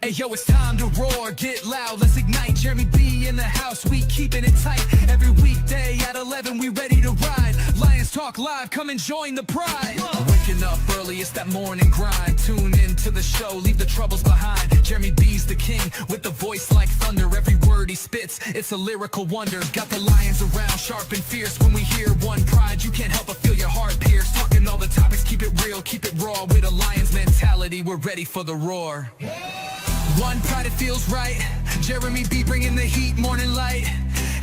Hey yo, it's time to roar, get loud, let's ignite. Jeremy B in the house, we keeping it tight. Every weekday at 11, we ready to ride. Lions Talk Live, come and join the pride. Waking up early, it's that morning grind. Tune in to the show, leave the troubles behind. Jeremy B's the king, with the voice like thunder. Every word he spits, it's a lyrical wonder. Got the lions around, sharp and fierce. When we hear one pride, you can't help but feel your heart pierce. Talking all the topics, keep it real, keep it raw. With a lion's mentality, we're ready for the roar. One pride, it feels right. Jeremy B bringing the heat, morning light.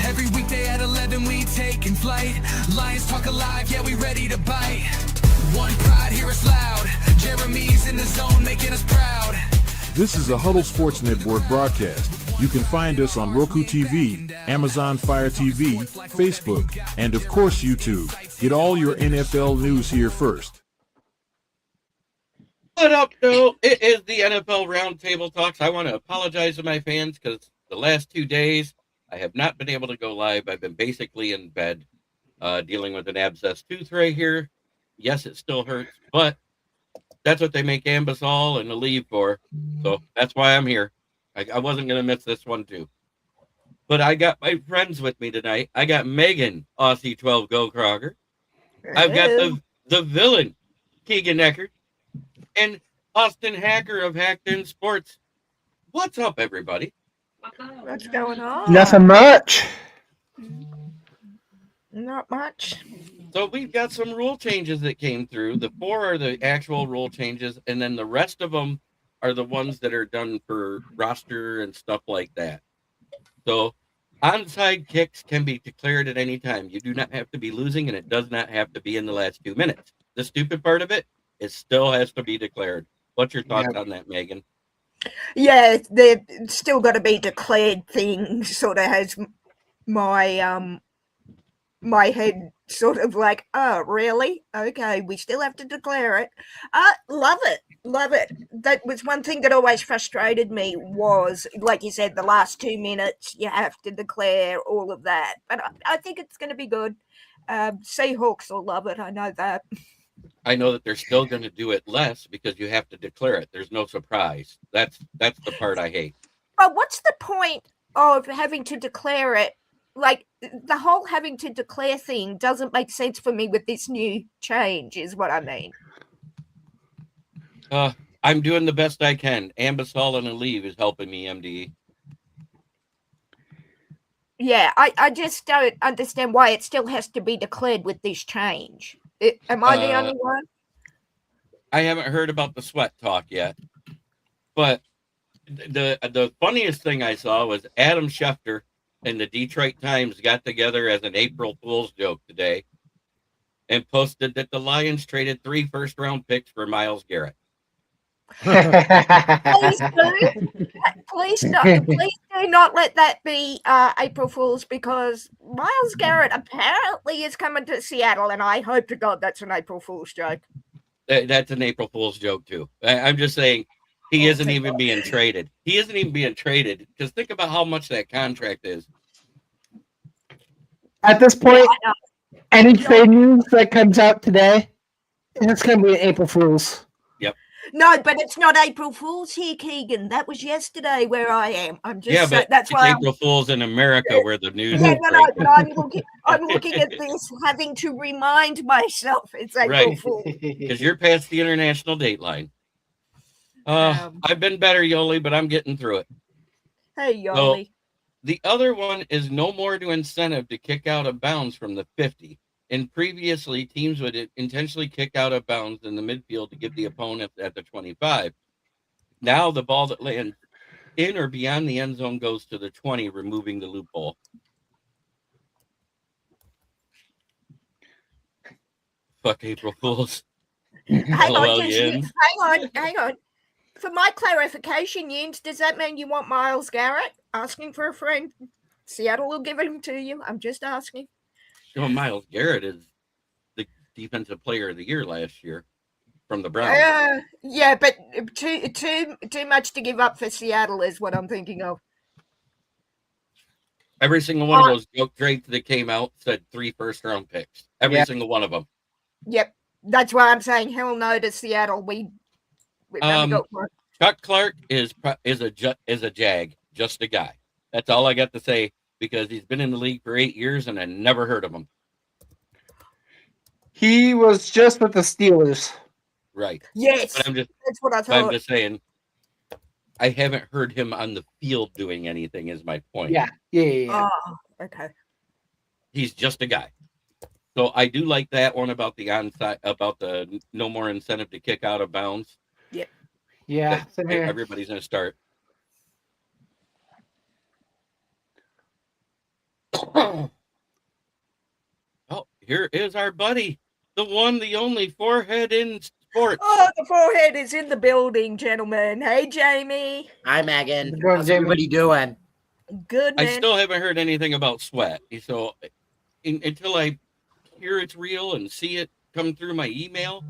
Every weekday at 11, we taking flight. Lions Talk Alive, yeah, we ready to bite. One pride, hear us loud. Jeremy's in the zone, making us proud. This is a Huddle Sports Network broadcast. You can find us on Roku TV, Amazon Fire TV, Facebook, and of course YouTube. Get all your NFL news here first. What up, though? It is the NFL Roundtable Talks. I want to apologize to my fans because the last 2 days I have not been able to go live. I've been basically in bed dealing with an abscessed tooth right here. Yes, it still hurts, but that's what they make Ambisol and Aleve for. So that's why I'm here. I wasn't going to miss this one, too. But I got my friends with me tonight. I got Megan, Aussie 12 Go Kroger. I've got the villain, Keegan Eckert. And Austin Hacker of Hacked In Sports. What's up, everybody? What's going on? Nothing much. Not much. So we've got some rule changes that came through. The 4 are the actual rule changes, and then the rest of them are the ones that are done for roster and stuff like that. So onside kicks can be declared at any time. You do not have to be losing, and it does not have to be in the last 2 minutes. The stupid part of it, it still has to be declared. What's your thoughts on that, Megan? Yeah, they've still got to be declared things. Sort of has my my head sort of like, oh, really? Okay, we still have to declare it. Love it. Love it. That was one thing that always frustrated me was, like you said, the last 2 minutes, you have to declare all of that. But I think it's going to be good. Seahawks will love it. I know that. I know that they're still going to do it less because you have to declare it. There's no surprise. That's the part I hate. But what's the point of having to declare it? Like, the whole having to declare thing doesn't make sense for me with this new change, is what I mean. I'm doing the best I can. Ambisol and Aleve is helping me, MD. Yeah, I just don't understand why it still has to be declared with this change. Am I the only one? I haven't heard about the sweat talk yet. But the funniest thing I saw was Adam Schefter and the Detroit Times got together as an April Fool's joke today and posted that the Lions traded 3 first-round picks for Myles Garrett. Please do. Please do not let that be April Fool's, because Myles Garrett apparently is coming to Seattle, and I hope to God that's an April Fool's joke. That's an April Fool's joke, too. I'm just saying he isn't even being traded. He isn't even being traded, because think about how much that contract is. At this point, any trade news that comes out today, it's going to be an April Fool's. Yep. No, but it's not April Fool's here, Keegan. That was yesterday where I am. I'm just but that's it's why April Fool's in America where the news is. No, but I'm looking at this, having to remind myself it's April Fool's. Because you're past the international date line. I've been better, Yoli, but I'm getting through it. Hey, Yoli. So, the other one is no more to incentive to kick out of bounds from the 50. And previously, teams would intentionally kick out of bounds in the midfield to give the opponent at the 25. Now the ball that lands in or beyond the end zone goes to the 20, removing the loophole. Fuck April Fools. Hang on. For my clarification, Yins, does that mean you want Myles Garrett? Asking for a friend. Seattle will give him to you. I'm just asking. Well, Myles Garrett is the defensive player of the year last year from the Browns. Yeah, but too much to give up for Seattle is what I'm thinking of. Every single one of those joke trades that came out said 3 first-round picks. Every single one of them. Yep, that's why I'm saying hell no to Seattle. We got one. Chuck Clark is a jag, just a guy. That's all I got to say because he's been in the league for 8 years and I never heard of him. He was just with the Steelers. Right. Yes, But that's what I I'm thought. just saying, I haven't heard him on the field doing anything. Is my point. Yeah. Oh, okay. He's just a guy. So I do like that one about the onside, about the no more incentive to kick out of bounds. Yeah. That everybody's going to start. Oh, here is our buddy, the one, the only forehead in sports. Oh, the forehead is in the building, gentlemen. Hey, Jamie. Hi, Megan. How's it going, How's Jamie? everybody doing? Good, I man. still haven't heard anything about Sweat. So until I hear it's real and see it come through my email,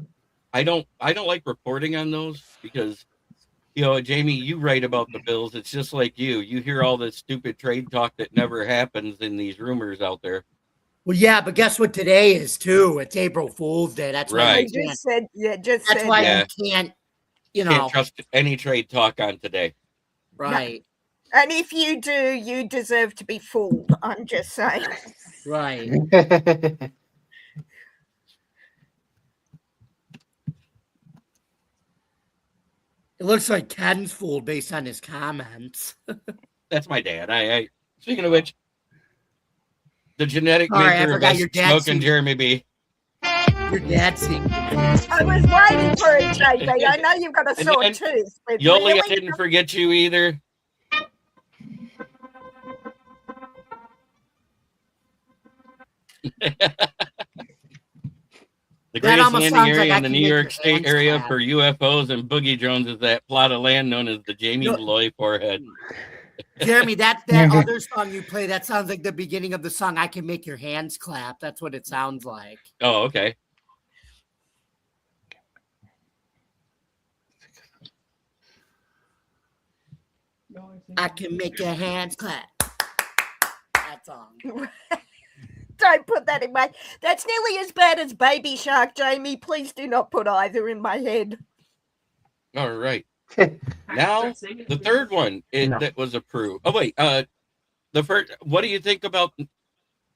I don't like reporting on those because, Jamie, you write about the Bills. It's just like you hear all this stupid trade talk that never happens in these rumors out there. Well, yeah, but guess what today is too? It's April Fool's Day. That's why I Right. you just said, That's said why Yeah. you can't, Can't trust any trade talk on today. right, And if you do, you deserve to be fooled. I'm just saying. right. It looks like Ken's fooled based on his comments. That's my dad. I speaking of which, the genetic Sorry, I maker of forgot us your dad smoking seems- Jeremy B. Your dad seemed. I was waiting for it, JB. I know you've got a sore And tooth, but Yoli, really? I didn't forget you either. The That greatest almost landing sounds like area I in the can New make York your State hands area clap. for UFOs and boogie drones is that plot of land known as the Jamie No. Malloy forehead. Jeremy, that other song you play, that sounds like the beginning of the song I Can Make Your Hands Clap. That's what it sounds like. Oh, okay. I can make your hands clap. That song. Don't put that in my. That's nearly as bad as Baby Shark, Jamie. Please do not put either in my head. All right. Now the third one that was approved. Oh wait, the first. What do you think about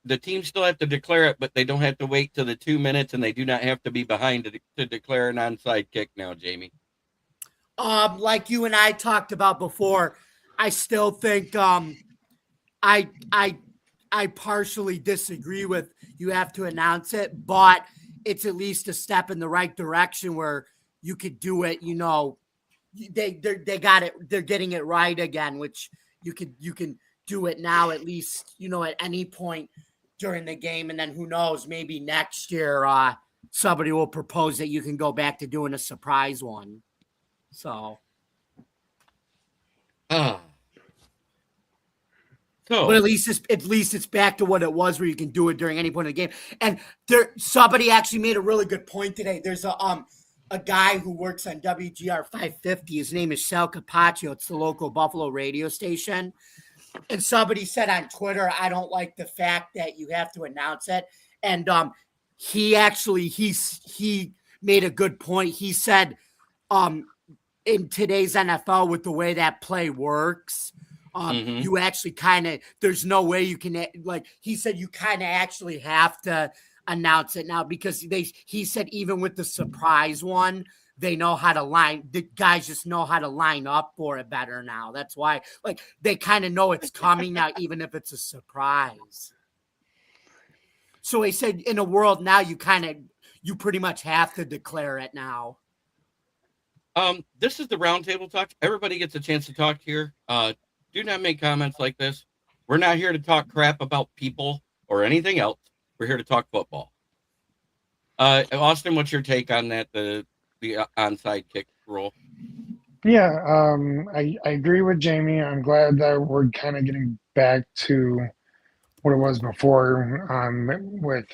the team? Still have to declare it, but they don't have to wait till the 2 minutes, and they do not have to be behind to declare an onside kick now, Jamie. Like you and I talked about before, I still think I partially disagree with you have to announce it, but it's at least a step in the right direction where you could do it. They got it. They're getting it right again, which you can do it now at least, at any point during the game. And then who knows, maybe next year somebody will propose that you can go back to doing a surprise one. So. So But at least it's back to what it was, where you can do it during any point of the game. And somebody actually made a really good point today. There's a guy who works on WGR 550. His name is Sal Capaccio. It's the local Buffalo radio station. And somebody said on Twitter, I don't like the fact that you have to announce it. And he made a good point. He said, in today's NFL, with the way that play works, you actually there's no way you can, he said, you kind of actually have to announce it now because he said, even with the surprise one, they know how to the guys just know how to line up for it better now. That's why, they kind of know it's coming now, even if it's a surprise. So he said, in a world now, you pretty much have to declare it now. This is the Roundtable Talks. Everybody gets a chance to talk here. Do not make comments like this. We're not here to talk crap about people or anything else. We're here to talk football. Austin, what's your take on that? The onside kick rule. Yeah, I agree with Jamie. I'm glad that we're kind of getting back to what it was before, with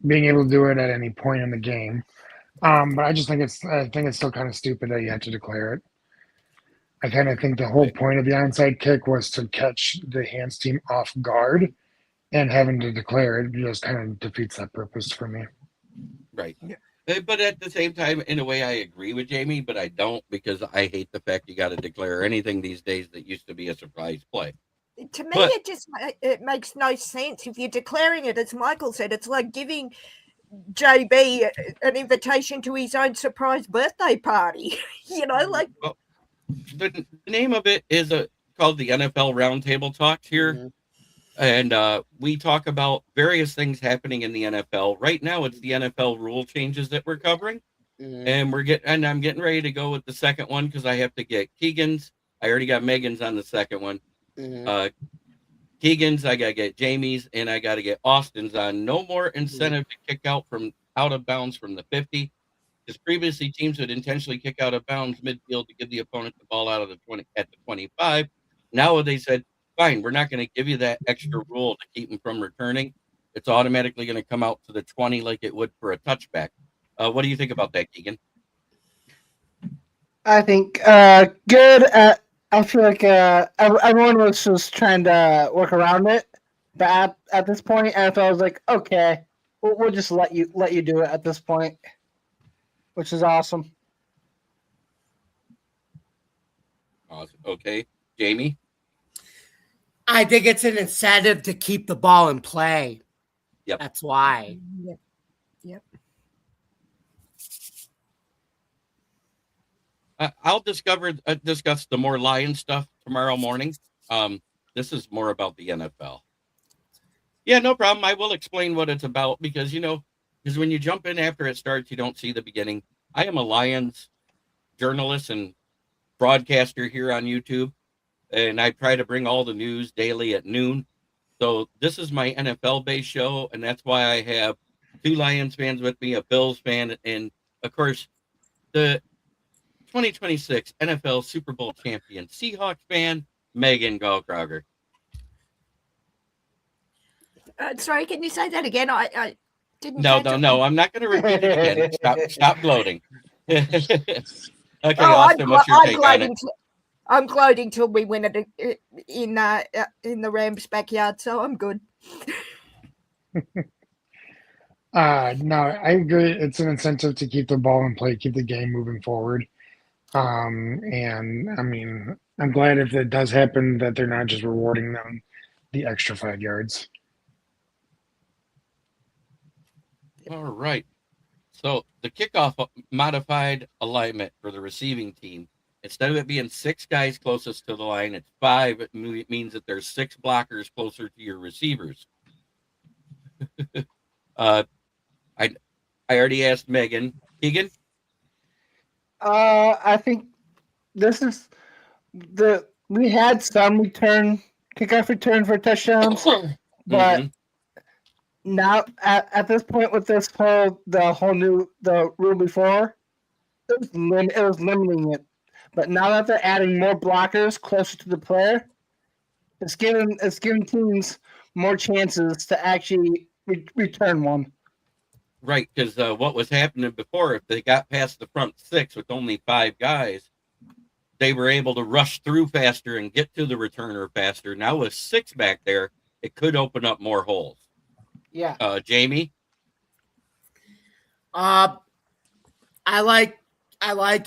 being able to do it at any point in the game. But I think it's still kind of stupid that you have to declare it. I kind of think the whole point of the onside kick was to catch the hands team off guard, and having to declare it just kind of defeats that purpose for me. Right. But at the same time, in a way, I agree with Jamie, but I don't, because I hate the fact you got to declare anything these days that used to be a surprise play. To me, But it makes no sense. If you're declaring it, as Michael said, it's like giving JB an invitation to his own surprise birthday party. Like well, the name of it is called the NFL Roundtable Talks here. Mhm. And we talk about various things happening in the NFL. Right now, it's the NFL rule changes that we're covering. Mhm. And I'm getting ready to go with the second one because I have to get Keegan's. I already got Megan's on the second one. Mhm. Keegan's, I gotta get Jamie's, and I gotta get Austin's on. No more incentive to kick out of bounds from the 50. Because previously teams would intentionally kick out of bounds midfield to give the opponent the ball out of the 20 at the 25. Now they said, fine, we're not going to give you that extra rule to keep them from returning. It's automatically going to come out to the 20 like it would for a touchback. What do you think about that, Keegan? I think good. I feel like everyone was just trying to work around it, but at this point, NFL was like, okay, we'll just let you do it at this point, which is awesome. Awesome. Okay, Jamie. I think it's an incentive to keep the ball in play. Yep. That's why. Yep. I'll discuss the more Lion stuff tomorrow morning. This is more about the NFL. Yeah, no problem. I will explain what it's about because when you jump in after it starts, you don't see the beginning. I am a Lions journalist and broadcaster here on YouTube, and I try to bring all the news daily at noon. So this is my NFL-based show, and that's why I have two Lions fans with me, a Bills fan, and of course the 2026 NFL Super Bowl champion Seahawks fan, Megan Gallcroger. Sorry, can you say that again? I didn't. No, catch it. I'm not going to repeat it again. Stop gloating. Okay, Oh, Austin, what's your take on it? I'm gloating till we win it in the Rams' backyard, so I'm good. No, I agree. It's an incentive to keep the ball in play, keep the game moving forward. And I mean, I'm glad if it does happen that they're not just rewarding them the extra 5 yards. All right. So the kickoff modified alignment for the receiving team. Instead of it being 6 guys closest to the line, it's 5. It means that there's 6 blockers closer to your receivers. I already asked Megan. Keegan? I think this is we had some kickoff return for touchdowns, but now at this point with the rule before, it was limiting it. But now that they're adding more blockers closer to the player, it's giving teams more chances to actually return one. Right, because what was happening before, if they got past the front 6 with only 5 guys, they were able to rush through faster and get to the returner faster. Now with 6 back there, it could open up more holes. Yeah. Jamie? I like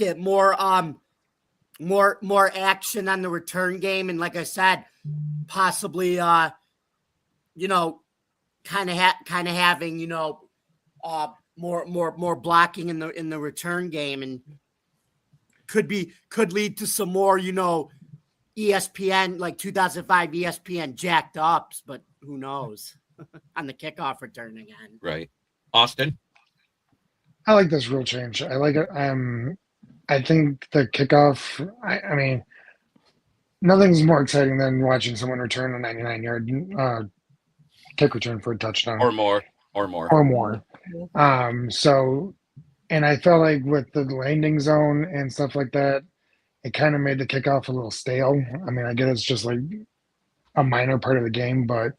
it more action on the return game, and like I said, possibly kind of having more blocking in the return game, and could lead to some more ESPN like 2005 ESPN jacked ups, but who knows on the kickoff return again. Right. Austin? I like this rule change. I like it. I think the kickoff, I mean, nothing's more exciting than watching someone return a 99-yard kick return for a touchdown. Or more. So, and I felt like with the landing zone and stuff like that, it kind of made the kickoff a little stale. I mean, I get it's just like a minor part of the game, but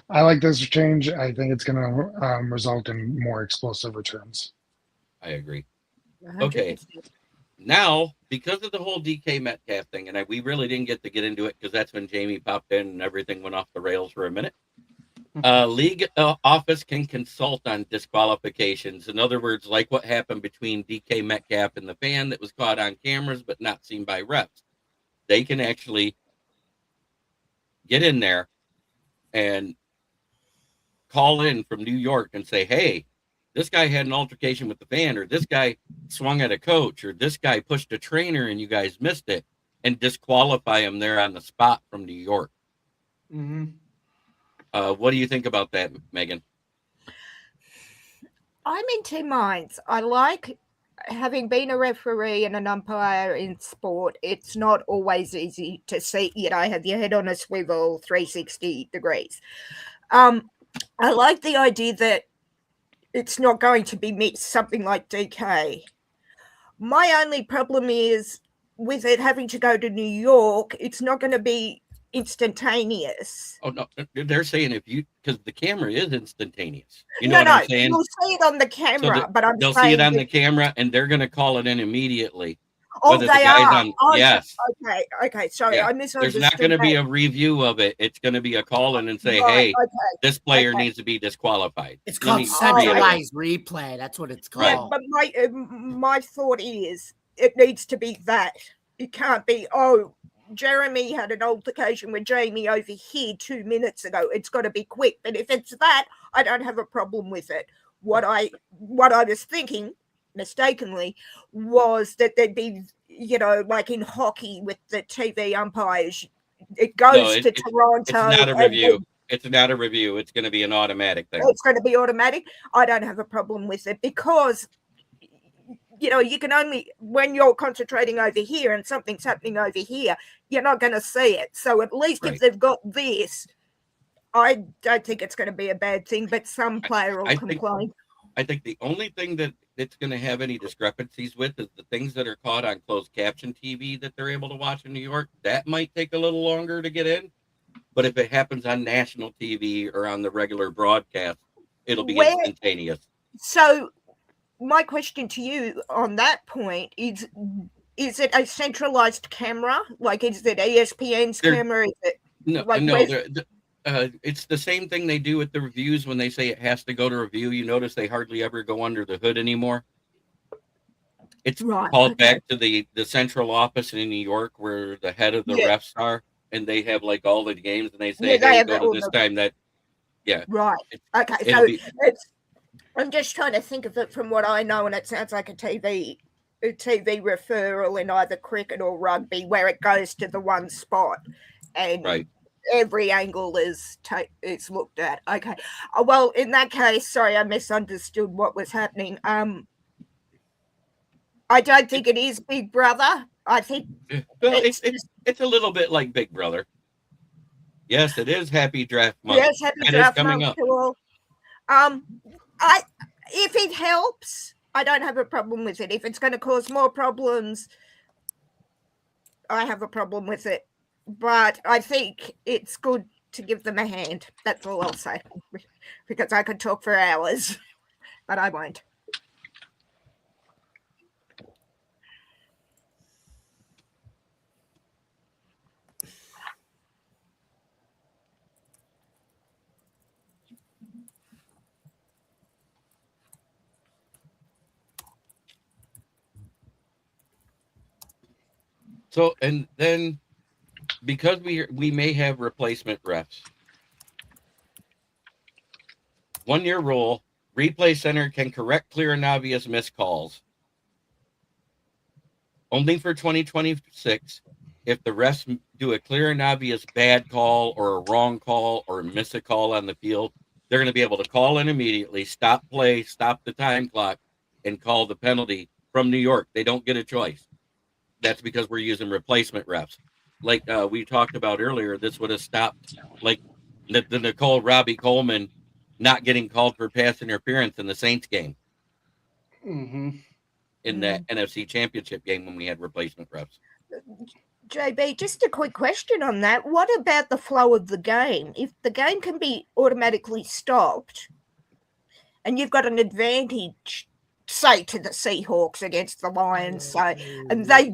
I like this change. I think it's going to result in more explosive returns. I agree. 100%. Okay. Now, because of the whole DK Metcalf thing, and we really didn't get into it because that's when Jamie popped in and everything went off the rails for a minute. League office can consult on disqualifications. In other words, like what happened between DK Metcalf and the fan that was caught on cameras but not seen by refs. They can actually get in there and call in from New York and say, hey, this guy had an altercation with the fan, or this guy swung at a coach, or this guy pushed a trainer and you guys missed it, and disqualify him there on the spot from New York. Mm-hmm. What do you think about that, Megan? I'm in two minds. I like, having been a referee and an umpire in sport, it's not always easy to see, have your head on a swivel 360 degrees. I like the idea that it's not going to be mixed, something like DK. My only problem is with it having to go to New York, it's not going to be instantaneous. Oh, no, they're saying because the camera is instantaneous. You know what I'm saying? You'll see it on the camera, So but they'll see it on the camera and they're going to call it in immediately. Oh, they are. Yes. Okay. Sorry, Yeah. I misunderstood. There's not going to be a review of it. It's going to be a call in and say, hey, this player needs to be disqualified. It's called centralized replay. That's what it's called. Yeah, but my thought is it needs to be that. It can't be, Jeremy had an altercation with Jamie over here 2 minutes ago. It's got to be quick. But if it's that, I don't have a problem with it. What I was thinking, mistakenly, was that there'd be, like in hockey with the TV umpires, it goes to Toronto. It's not a review. It's not a review. It's going to be an automatic thing. It's going to be automatic. I don't have a problem with it because, you can only, when you're concentrating over here and something's happening over here, you're not going to see it. So at least if they've got this, I don't think it's going to be a bad thing, but some player will complain. I think the only thing that it's going to have any discrepancies with is the things that are caught on closed caption TV that they're able to watch in New York. That might take a little longer to get in. But if it happens on national TV or on the regular broadcast, it'll be instantaneous. So my question to you on that point is it a centralized camera? Like, is it ESPN's camera? Is it it's the same thing they do with the reviews when they say it has to go to review. You notice they hardly ever go under the hood anymore. It's called back to the central office in New York where the head of the refs are, and they have like all the games, and they say, hey, go to this time. Right. Okay. So I'm just trying to think of it from what I know, and it sounds like a TV referral in either cricket or rugby where it goes to the one spot, and every angle is looked at. Okay. Well, in that case, sorry, I misunderstood what was happening. I don't think it is Big Brother. I think it's a little bit like Big Brother. Yes, it is Happy Draft Month. Yes, Happy Draft Month to all. If it helps, I don't have a problem with it. If it's going to cause more problems, I have a problem with it. But I think it's good to give them a hand. That's all I'll say. Because I could talk for hours, but I won't. So, and then because we may have replacement refs, 1 year rule, replay center can correct clear and obvious missed calls. Only for 2026, if the refs do a clear and obvious bad call or a wrong call or miss a call on the field, they're going to be able to call in immediately, stop play, stop the time clock, and call the penalty from New York. They don't get a choice. That's because we're using replacement refs. Like we talked about earlier, this would have stopped like the Nicole Robbie Coleman not getting called for pass interference in the Saints game. Mm-hmm. In that NFC Championship game when we had replacement refs. JB, just a quick question on that. What about the flow of the game? If the game can be automatically stopped and you've got an advantage, say, to the Seahawks against the Lions, and they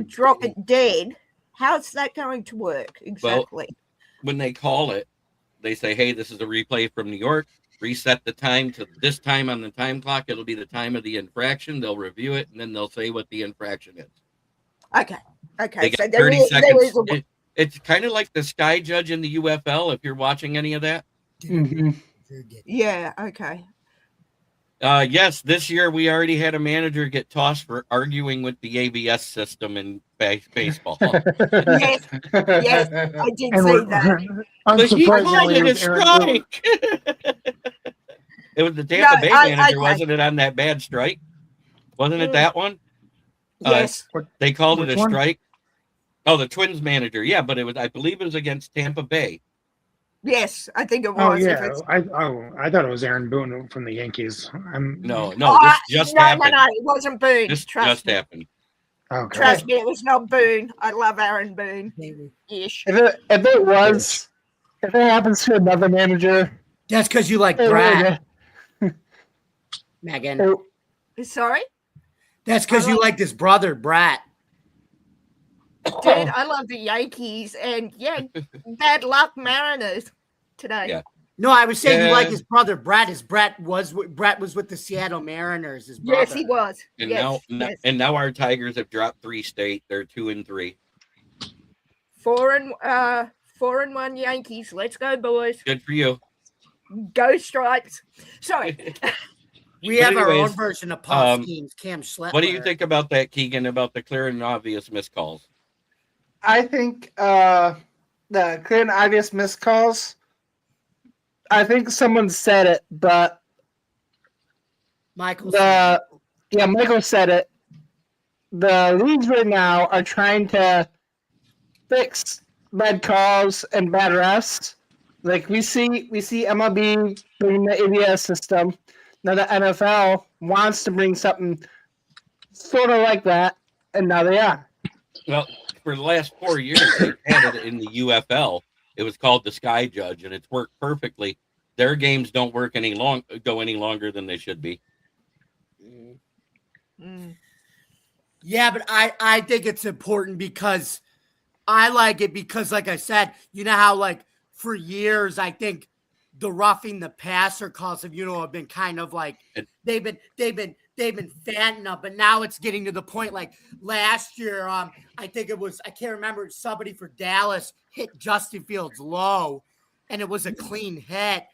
drop it dead, how's that going to work exactly? Well, when they call it, they say, hey, this is a replay from New York. Reset the time to this time on the time clock. It'll be the time of the infraction. They'll review it, and then they'll say what the infraction is. Okay. They Okay. got So 30 seconds. there is It's kind of like the Sky Judge in the UFL, if you're watching any of that. yeah. Okay. Yes, this year we already had a manager get tossed for arguing with the ABS system in baseball. Yes. Yes. I did And see that. But he called unsurprisingly, it it a was Aaron Boone. strike. It was the Tampa Bay manager, okay. wasn't it, on that bad strike? Wasn't it that one? Yes. They called it Which a one? strike. Oh, the Twins manager. Yeah, but I believe it was against Tampa Bay. Yes. I think it was. Oh If yeah, it's- I thought it was Aaron Boone from the Yankees. No, Oh, this just happened. No, it wasn't Boone. This Trust just me. happened. Okay. Trust me, it was not Boone. I love Aaron Boone. Ish. If it was, if it happens to another manager, That's because you like it Brat, would- Megan. it- Sorry? That's because you like this brother, Brat. Dude, I love the Yankees. And yeah, bad luck Mariners today. Yeah. No, I was saying you like Yeah. his brother, Brat. Brett was with the Seattle Mariners. His brother. Yes, he was. And yes, now, yes. and now our Tigers have dropped 3 straight. They're 2-3. 4-1 Yankees. Let's go, boys. Good for you. Go Stripes. Sorry. We But have our own anyways, version of Paul schemes. Cam Schlettler. What do you think about that, Keegan? About the clear and obvious missed calls? I think the clear and obvious missed calls. I think someone said it, but Michael? Michael said it. The leagues right now are trying to fix bad calls and bad refs. Like we see MLB bringing the ABS system. Now the NFL wants to bring something sort of like that, and now they are. Well, for the last 4 years, they've had it in the UFL. It was called the Sky Judge, and it's worked perfectly. Their games don't go any longer than they should be. Mm. Yeah, but I think it's important because I like it because, like I said, you know how like for years I think the roughing the passer calls have been kind of like they've been fattening up, but now it's getting to the point like last year. I think it was, I can't remember, somebody for Dallas hit Justin Fields low, and it was a clean hit,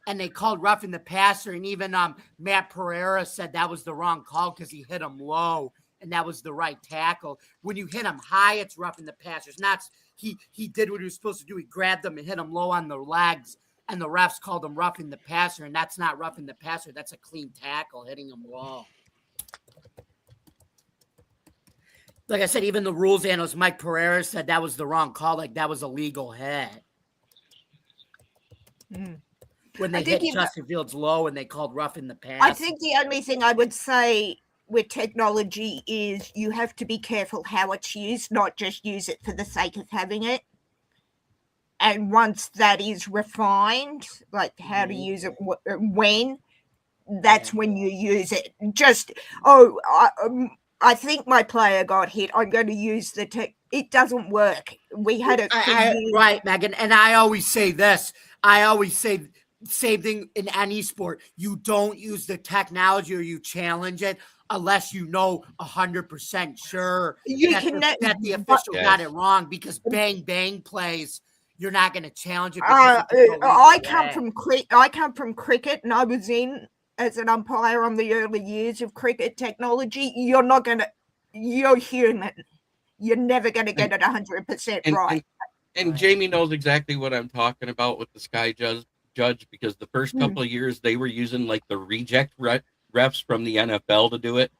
and they called roughing the passer, and even Matt Pereira said that was the wrong call because he hit him low, and that was the right tackle. When you hit him high, it's roughing the passer. It's not he did what he was supposed to do. He grabbed him and hit him low on the legs, and the refs called him roughing the passer, and that's not roughing the passer. That's a clean tackle, hitting him low. Like I said, even the rules analyst, Mike Pereira, said that was the wrong call. Like that was a legal hit. When they hit Justin Fields low and they called roughing the passer. I think the only thing I would say with technology is you have to be careful how it's used, not just use it for the sake of having it. And once that is refined, like how to use it when, that's when you use it. Just, I think my player got hit. I'm going to use the tech. It doesn't work. We had it. Right, Megan. And I always say this. I always say same thing in any sport. You don't use the technology or you challenge it unless you know 100% sure that the official got it wrong, because bang bang plays. You're not going to challenge it. I come from cricket, and I was in as an umpire on the early years of cricket technology. You're human. You're never going to get it 100% right. And Jamie knows exactly what I'm talking about with the Sky Judge, because the first couple of years they were using like the reject refs from the NFL to do it.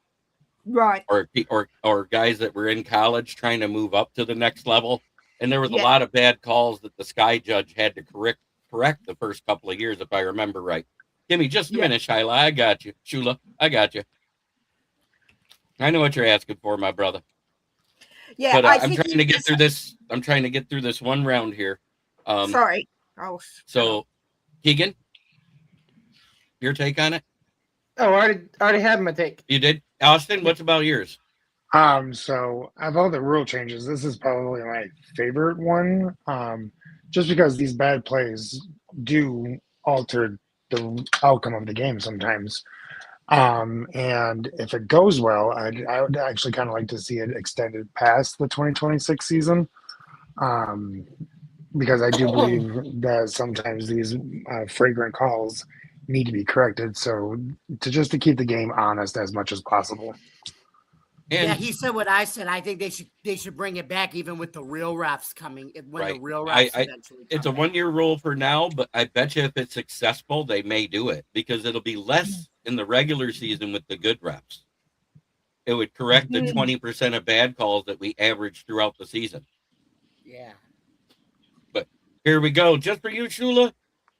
Right. Or guys that were in college trying to move up to the next level. And there was a lot of bad calls that the Sky Judge had to correct the first couple of years, if I remember right. Give me just a minute, Shyla. I got you. Shula, I got you. I know what you're asking for, my brother. Yeah, but I'm trying to get through this. I'm trying to get through this one round here. Sorry. So, Keegan, your take on it? Oh, I already had my take. You did? Austin, what's about yours? So of all the rule changes, this is probably my favorite one. Just because these bad plays do alter the outcome of the game sometimes. And if it goes well, I would actually kind of like to see it extended past the 2026 season. Because I do believe that sometimes these fragrant calls need to be corrected. So to keep the game honest as much as possible. Yeah, And he said what I said. I think they should bring it back even with the real refs coming when the right, real refs eventually it's come a back. 1-year rule for now, but I bet you if it's successful, they may do it because it'll be less in the regular season with the good refs. It would correct the 20% of bad calls that we average throughout the season. Yeah. But here we go. Just for you, Shula.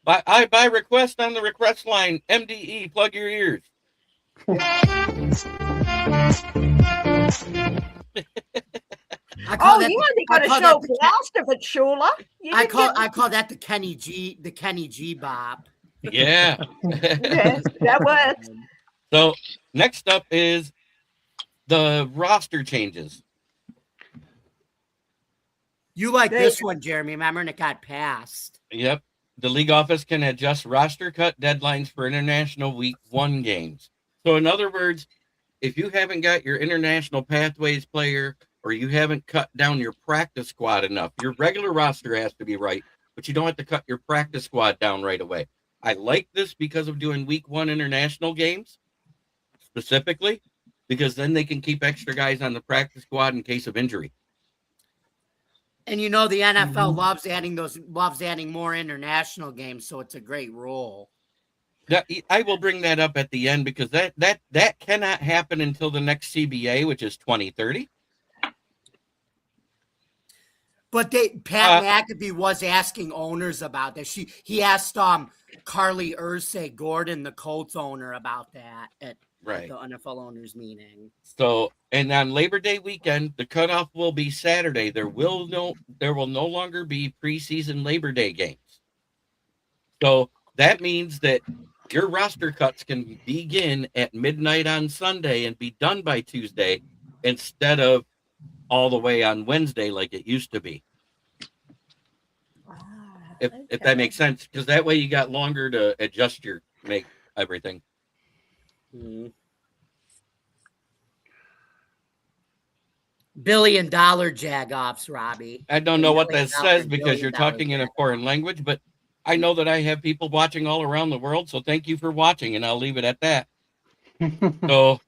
By request on the request line. MDE, plug your ears. Oh, you only got to show blast of it, Shula. I call that the Kenny G bop. Yeah. Yes, that works. So next up is the roster changes. You like this one, Jeremy? Remember, and it got passed. Yep. The league office can adjust roster cut deadlines for international week 1 games. So in other words, if you haven't got your international pathways player or you haven't cut down your practice squad enough, your regular roster has to be right, but you don't have to cut your practice squad down right away. I like this because of doing week 1 international games specifically, because then they can keep extra guys on the practice squad in case of injury. And the NFL loves adding more international games, so it's a great rule. I will bring that up at the end because that cannot happen until the next CBA, which is 2030. But Pat McAfee was asking owners about that. He asked Carly Ursay Gordon, the Colts owner, about that at the NFL owners meeting. So, and on Labor Day weekend, the cutoff will be Saturday. There will no longer be preseason Labor Day games. So that means that your roster cuts can begin at midnight on Sunday and be done by Tuesday instead of all the way on Wednesday like it used to be. If that makes sense, because that way you got longer to adjust make everything. $1 billion jagoffs, Robbie. I don't know what that says because you're talking in a foreign language, but I know that I have people watching all around the world, so thank you for watching, and I'll leave it at that. So,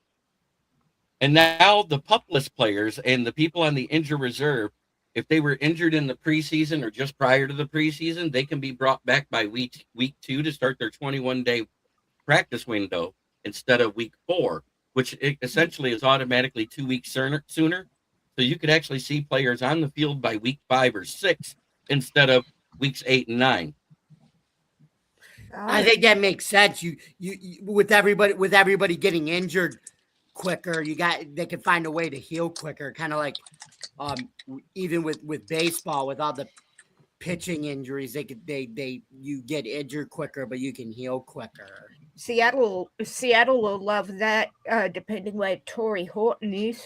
and now the pupless players and the people on the injured reserve, if they were injured in the preseason or just prior to the preseason, they can be brought back by week 2 to start their 21-day practice window instead of week 4, which essentially is automatically 2 weeks sooner. So you could actually see players on the field by week 5 or 6 instead of weeks 8 and 9. I think that makes sense. You with everybody getting injured quicker, they can find a way to heal quicker, kind of like even with baseball, with all the pitching injuries, you get injured quicker, but you can heal quicker. Seattle will love that, depending where Torrey Horton is.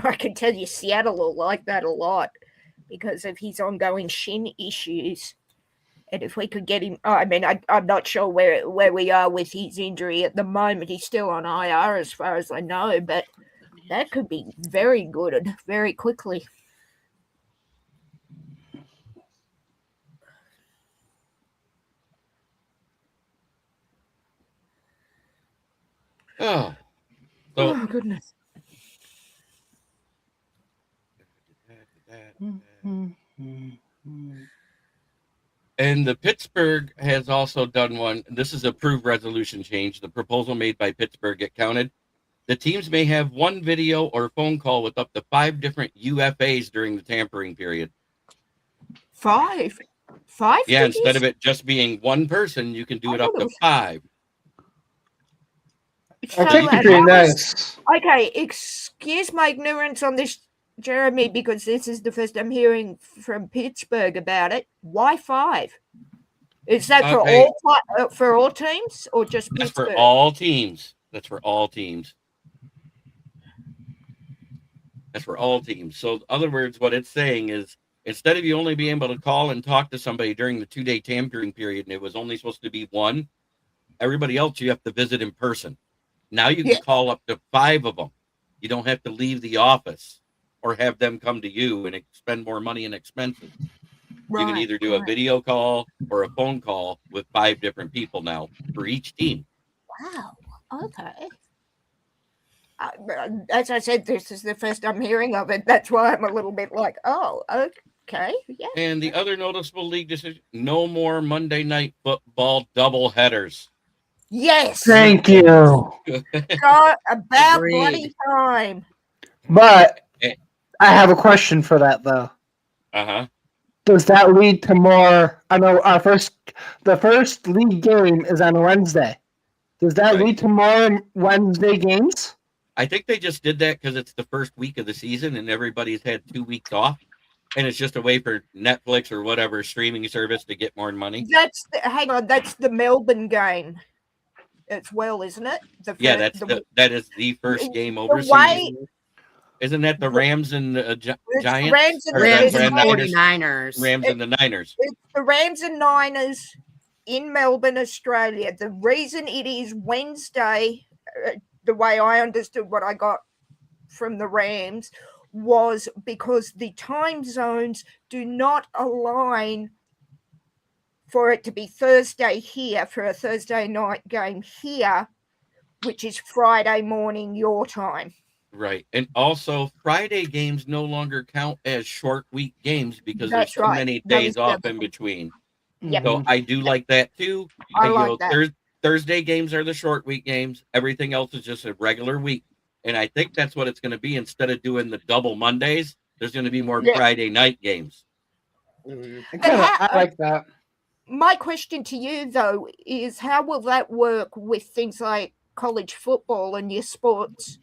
I can tell you Seattle will like that a lot because of his ongoing shin issues. And if we could get him, I'm not sure where we are with his injury at the moment. He's still on IR as far as I know, but that could be very good very quickly. Oh goodness. And the Pittsburgh has also done one. This is approved resolution change. The proposal made by Pittsburgh get counted. The teams may have one video or phone call with up to 5 different UFAs during the tampering period. 5? Yeah, instead of it just being one person, you can do it up to 5. I think it's pretty nice. Okay, excuse my ignorance on this, Jeremy, because this is the first I'm hearing from Pittsburgh about it. Why 5? Is that for all teams or just Pittsburgh? That's for all teams. That's for all teams. So, in other words, what it's saying is Instead of you only being able to call and talk to somebody during the 2-day tampering period, and it was only supposed to be one, everybody else you have to visit in person. Now you can call up to 5 of them. You don't have to leave the office or have them come to you and spend more money in expenses. You can either do a video call or a phone call with 5 different people now for each team. Wow. Okay. As I said, this is the first I'm hearing of it. That's why I'm a little bit like, oh, okay. Yeah. And the other noticeable league decision, no more Monday night football double headers. Yes. Thank you. Got about bloody time. But I have a question for that, though. Uh-huh. Does that lead to more? I know the first league game is on Wednesday. Does that lead to more Wednesday games? I think they just did that because it's the first week of the season and everybody's had 2 weeks off. And it's just a way for Netflix or whatever streaming service to get more money. That's the Melbourne game as well, isn't it? That is the first game overseas. Isn't that the Rams and the Giants? Rams and the 49ers. Rams and the Niners. It's the Rams and Niners in Melbourne, Australia. The reason it is Wednesday, the way I understood what I got from the Rams, was because the time zones do not align for it to be Thursday here for a Thursday night game here, which is Friday morning your time. Right. And also Friday games no longer count as short week games because there's too many days off in between. Yep. So I do like that too. I like that. Thursday games are the short week games. Everything else is just a regular week. And I think that's what it's going to be. Instead of doing the double Mondays, there's going to be more Friday night games. I like that. My question to you, though, is how will that work with things like college football and your sports?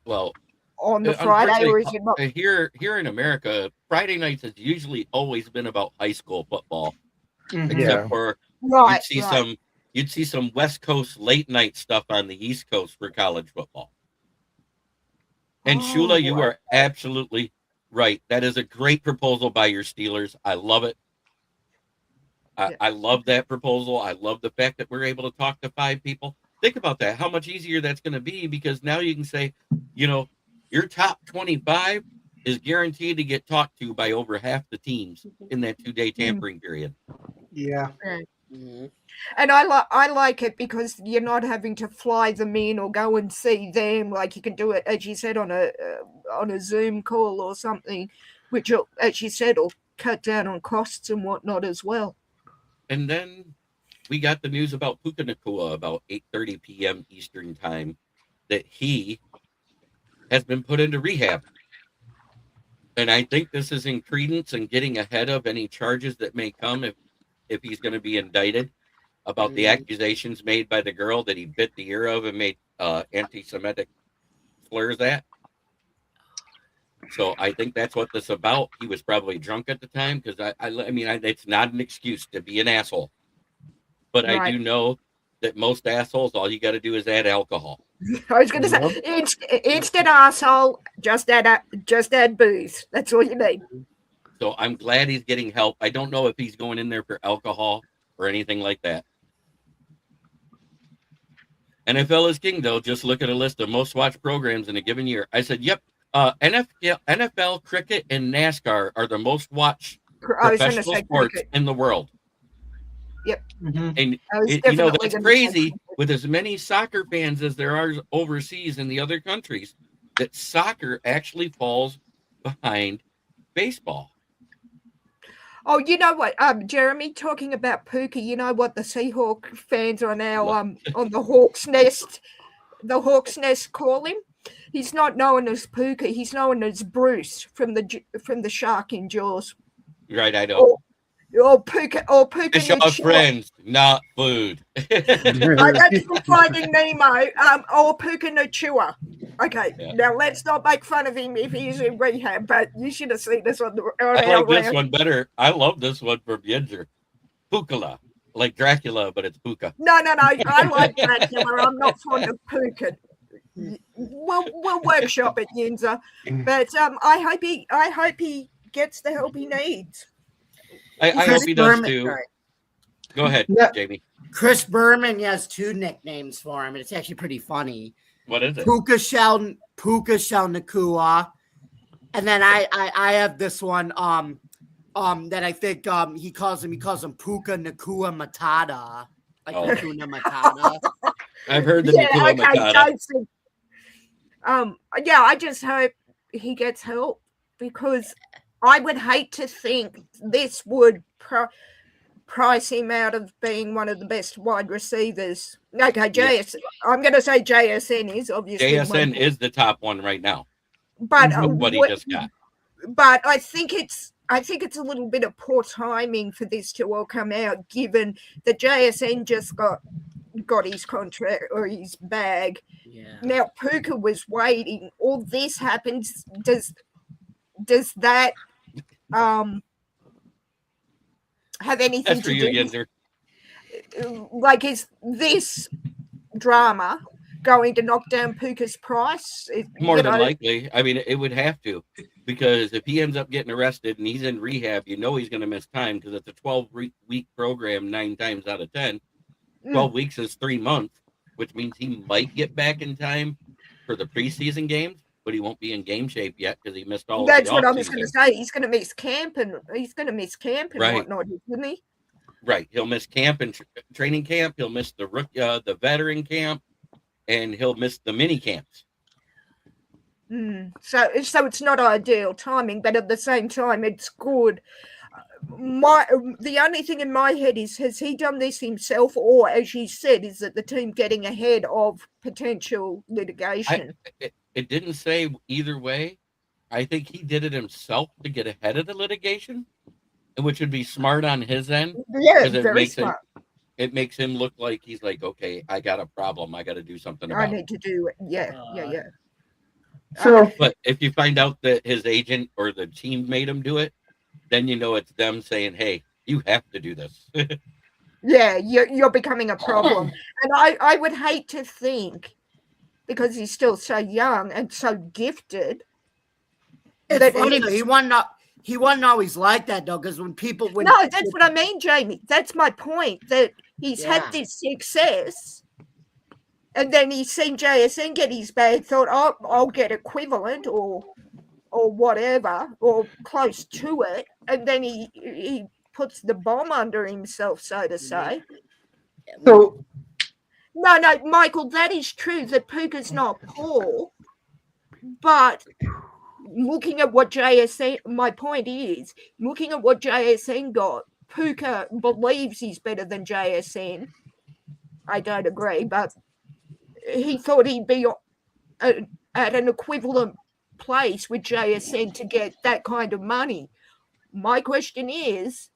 Well, on the Friday, or is it not? Here in America, Friday nights has usually always been about high school football, except for you'd see some West Coast late night stuff on the East Coast for college football. And Shula, you are absolutely right. That is a great proposal by your Steelers. I love it. I love that proposal. I love the fact that we're able to talk to 5 people. Think about that, how much easier that's going to be, because now you can say, your top 25 is guaranteed to get talked to by over half the teams in that 2-day tampering period. Yeah. Mm-hmm. And I like it because you're not having to fly them in or go and see them. Like you can do it, as you said, on a Zoom call or something, which, as you said, will cut down on costs and whatnot as well. And then we got the news about Puka Nacua about 8:30 p.m. Eastern time that he has been put into rehab. And I think this is in credence and getting ahead of any charges that may come if he's going to be indicted about the accusations made by the girl that he bit the ear of and made anti-Semitic slurs at. So I think that's what this is about. He was probably drunk at the time because I mean, it's not an excuse to be an asshole. But I do know that most assholes, all you got to do is add alcohol. I was going to say, instant asshole, just add booze. That's all you need. So I'm glad he's getting help. I don't know if he's going in there for alcohol or anything like that. NFL is king, though. Just look at a list of most watched programs in a given year. I said, yep. NFL, cricket, and NASCAR are the most watched professional sports in the world. Yep. Mm-hmm. And that's crazy with as many soccer fans as there are overseas in the other countries, that soccer actually falls behind baseball. Oh, you know what, Jeremy, talking about Puka, you know what the Seahawk fans are now on the Hawk's Nest call him? He's not known as Puka. He's known as Bruce from the shark in Jaws. Right, I know. Or Puka Fish are friends, not food. That's from Finding Nemo. Or Puka Nacua. Okay, Now let's not make fun of him if he's in rehab, but you should have seen this on I like this one better. I love this one from Yinzer. Pukala. Like Dracula, but it's Puka. No. I like Dracula. I'm not fond of Puka. We'll workshop it, Yinzer. But I hope he gets the help he needs. I hope he does Berman, too. right. Go ahead, Yeah. Jamie. Chris Berman has 2 nicknames for him, and it's actually pretty funny. What is it? Puka Nacua, and then I have this one that I think he calls him Puka Nacua Matata, like Oh. Hakuna Matata. I've heard the Yeah, Nacua okay, Matata. Jason. Yeah, I just hope he gets help because I would hate to think this would price him out of being one of the best wide receivers. Okay, I'm going to say JSN is obviously JSN is the top one right now. but What he just got. But I think it's a little bit of poor timing for this to all come out, given that JSN just got his contract or his bag. Yeah. Now Puka was waiting. All this happens. Does that have anything That's for to you, do? Yinzer. Like, is this drama going to knock down Puka's price? More than likely. I mean, it would have to, because if he ends up getting arrested and he's in rehab, he's going to miss time because it's a 12-week program 9 times out of 10. 12 weeks is 3 months, which means he might get back in time for the preseason games, but he won't be in game shape yet because he missed all. That's of the what I was offseason. going to say. He's going to miss camp and Right. whatnot, isn't he? Right. He'll miss camp and training camp. He'll miss the veteran camp, and he'll miss the mini camps. So it's not ideal timing, but at the same time, it's good. The only thing in my head is, has he done this himself, or, as you said, is it the team getting ahead of potential litigation? It didn't say either way. I think he did it himself to get ahead of the litigation, which would be smart on his end. Yeah, it very makes smart. It makes him look like he's like, okay, I got a problem. I got to do something about I it. need to do it. Yeah. So, But if you find out that his agent or the team made him do it, then you know it's them saying, hey, you have to do this. Yeah, you're becoming a problem. And I would hate to think, because he's still so young and so gifted. It's funny though, he wasn't always like that though, because when no, that's what I mean, Jamie. That's my point. That he's had this success, and then he's seen JSN get his bag, thought, oh, I'll get equivalent or whatever, or close to it, and then he puts the bomb under himself, so to say. So No, Michael, that is true that Puka's not poor, but looking at what JSN, my point is, looking at what JSN got, Puka believes he's better than JSN. I don't agree, but he thought he'd be at an equivalent place with JSN to get that kind of money. My question is,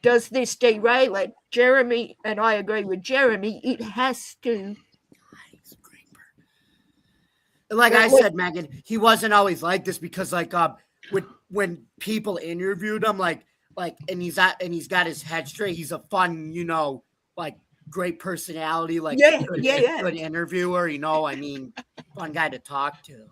does this derail it? Jeremy, and I agree with Jeremy, it has to. Like I said, Megan, he wasn't always like this because, like, when people interviewed him, and he's got his head straight. He's a fun, like, great personality, like, good interviewer. I mean, fun guy to talk to.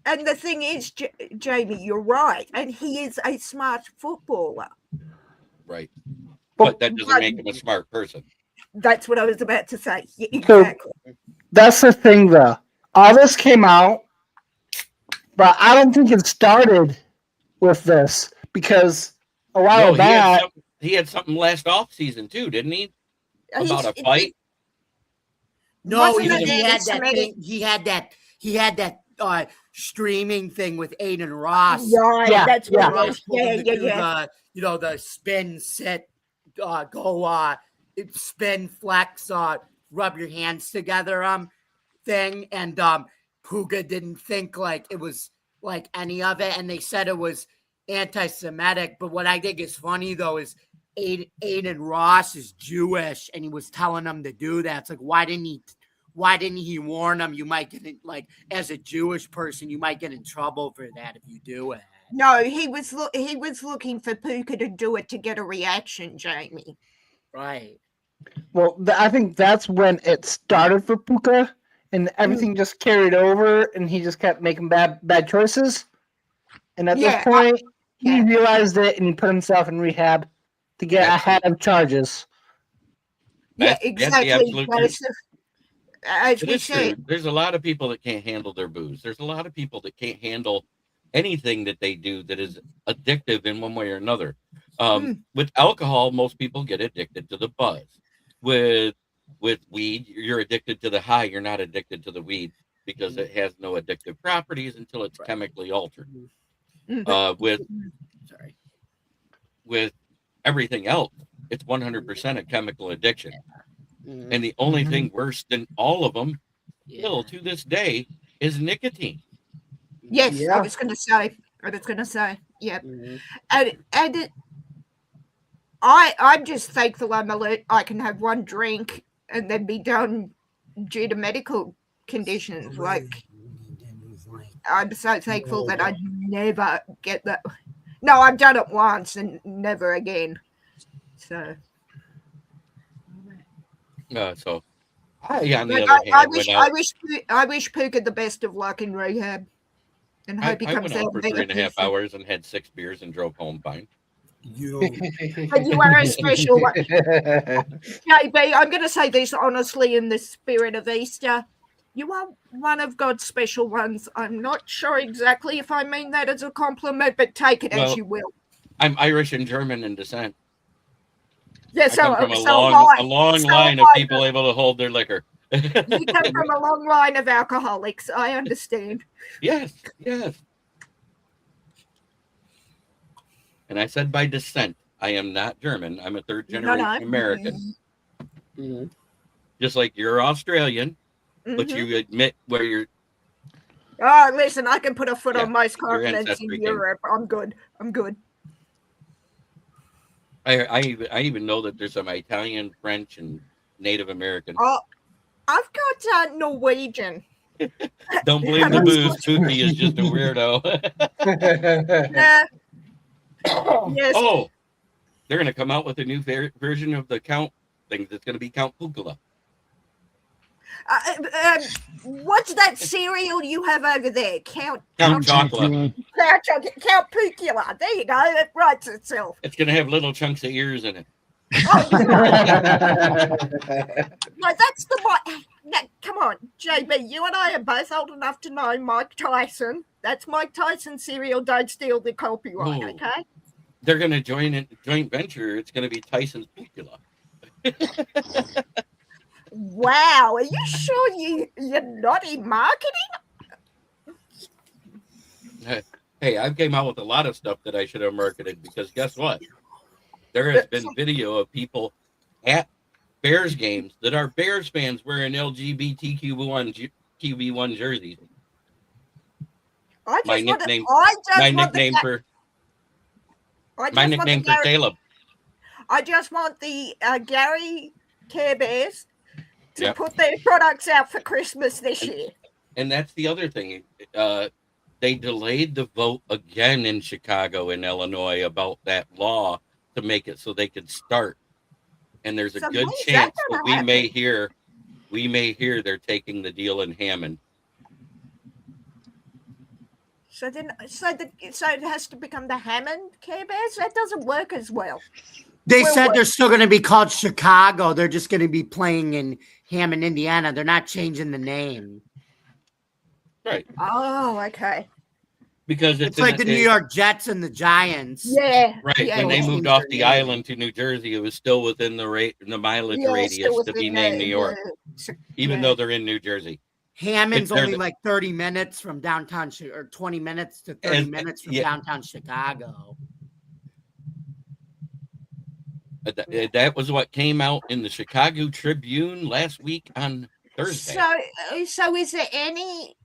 And the thing is, Jamie, you're right, and he is a smart footballer. Right, but that doesn't make him a smart person. That's what I was about to say. Yeah, exactly. So that's the thing, though. All this came out, but I don't think it started with this, because a while back he had something last off season too, didn't he? About a fight. No, he had that thing. He had that streaming thing with Aiden Ross. Right, yeah, that's yeah. what it was. Yeah. The spin, sit, go, spin, flex, rub your hands together, thing. And Puka didn't think like it was like any of it, and they said it was anti-Semitic. But what I think is funny though is Aiden Ross is Jewish, and he was telling them to do that. It's like, why didn't he warn them? You might get like, as a Jewish person, you might get in trouble for that if you do it. No, he was looking for Puka to do it to get a reaction, Jamie. Right. Well, I think that's when it started for Puka, and everything just carried over, and he just kept making bad choices. And at Yeah, this point, he yeah. realized it and he put himself in rehab to get ahead of charges. Yeah, That's the exactly. absolute truth. Joseph. As It we is true. said, There's a lot of people that can't handle their booze. There's a lot of people that can't handle anything that they do that is addictive in one way or another. With alcohol, most people get addicted to the buzz. With weed, you're addicted to the high. You're not addicted to the weed because it has no addictive properties until it's chemically altered. With Sorry. with everything else, it's 100% a chemical addiction. Mm-hmm. And the only thing worse than all of them, still to this day, is nicotine. yes, Yeah. I was going to say. Yep. Mm-hmm. And I'm just thankful I'm alert. I can have one drink and then be done due to medical conditions. Like, I'm so thankful that I never get that. No, I've done it once and never again. So. So I, on the But other hand, went out. I wish Puka the best of luck in rehab, and hope he I comes went out out for better 3.5 person. hours and had 6 beers and drove home fine. But you are a special one, JB. I'm going to say this honestly, in the spirit of Easter. You are one of God's special ones. I'm not sure exactly if I mean that as a compliment, but take it as you will. I'm Irish and German in descent. Yeah, I come from a long line of people able to hold their liquor. You come from a long line of alcoholics. I understand. Yes. And I said by descent. I am not German. I'm a third generation American. Mm-hmm. Just like you're Australian, but you admit where you're. Oh, listen, I can put a foot on most continents in ancestry Europe. I'm good. I even know that there's some Italian, French, and Native American. Oh, I've got Norwegian. Don't blame the booze. Pookie is just a weirdo. Yes. Oh, they're going to come out with a new version of the Count thing. That's going to be Count Pukula. What's that cereal you have over there? Count Chocolate. Count Pukula. There you go. It writes itself. It's going to have little chunks of ears in it. Oh, no, that's the one. Now, come on, JB. You and I are both old enough to know Mike Tyson. That's Mike Tyson's cereal. Don't steal the copyright, okay? They're going to join a joint venture. It's going to be Tyson's Pukula. Wow, are you sure you're not in marketing? Hey, I came out with a lot of stuff that I should have marketed because guess what? There has been video of people at Bears games that are Bears fans wearing LGBTQ1 QB1 jerseys. My nickname for Caleb. I just want the Gary Care Bears to put their products out for Christmas this year. And that's the other thing. They delayed the vote again in Chicago and Illinois about that law to make it so they could start. And there's a good chance that we may hear they're taking the deal in Hammond. So it has to become the Hammond Care Bears? That doesn't work as well. They said they're still going to be called Chicago. They're just going to be playing in Hammond, Indiana. They're not changing the name. Right. Oh, okay. Because it's like the New York Jets and the Giants. Yeah. Right. Yeah, when they moved off the island to New Jersey, it was still within the mileage radius to be named New York, even though they're in New Jersey. Hammond's only like 30 minutes from downtown, or 20 minutes to 30 minutes from downtown Chicago. That was what came out in the Chicago Tribune last week on Thursday. So is there any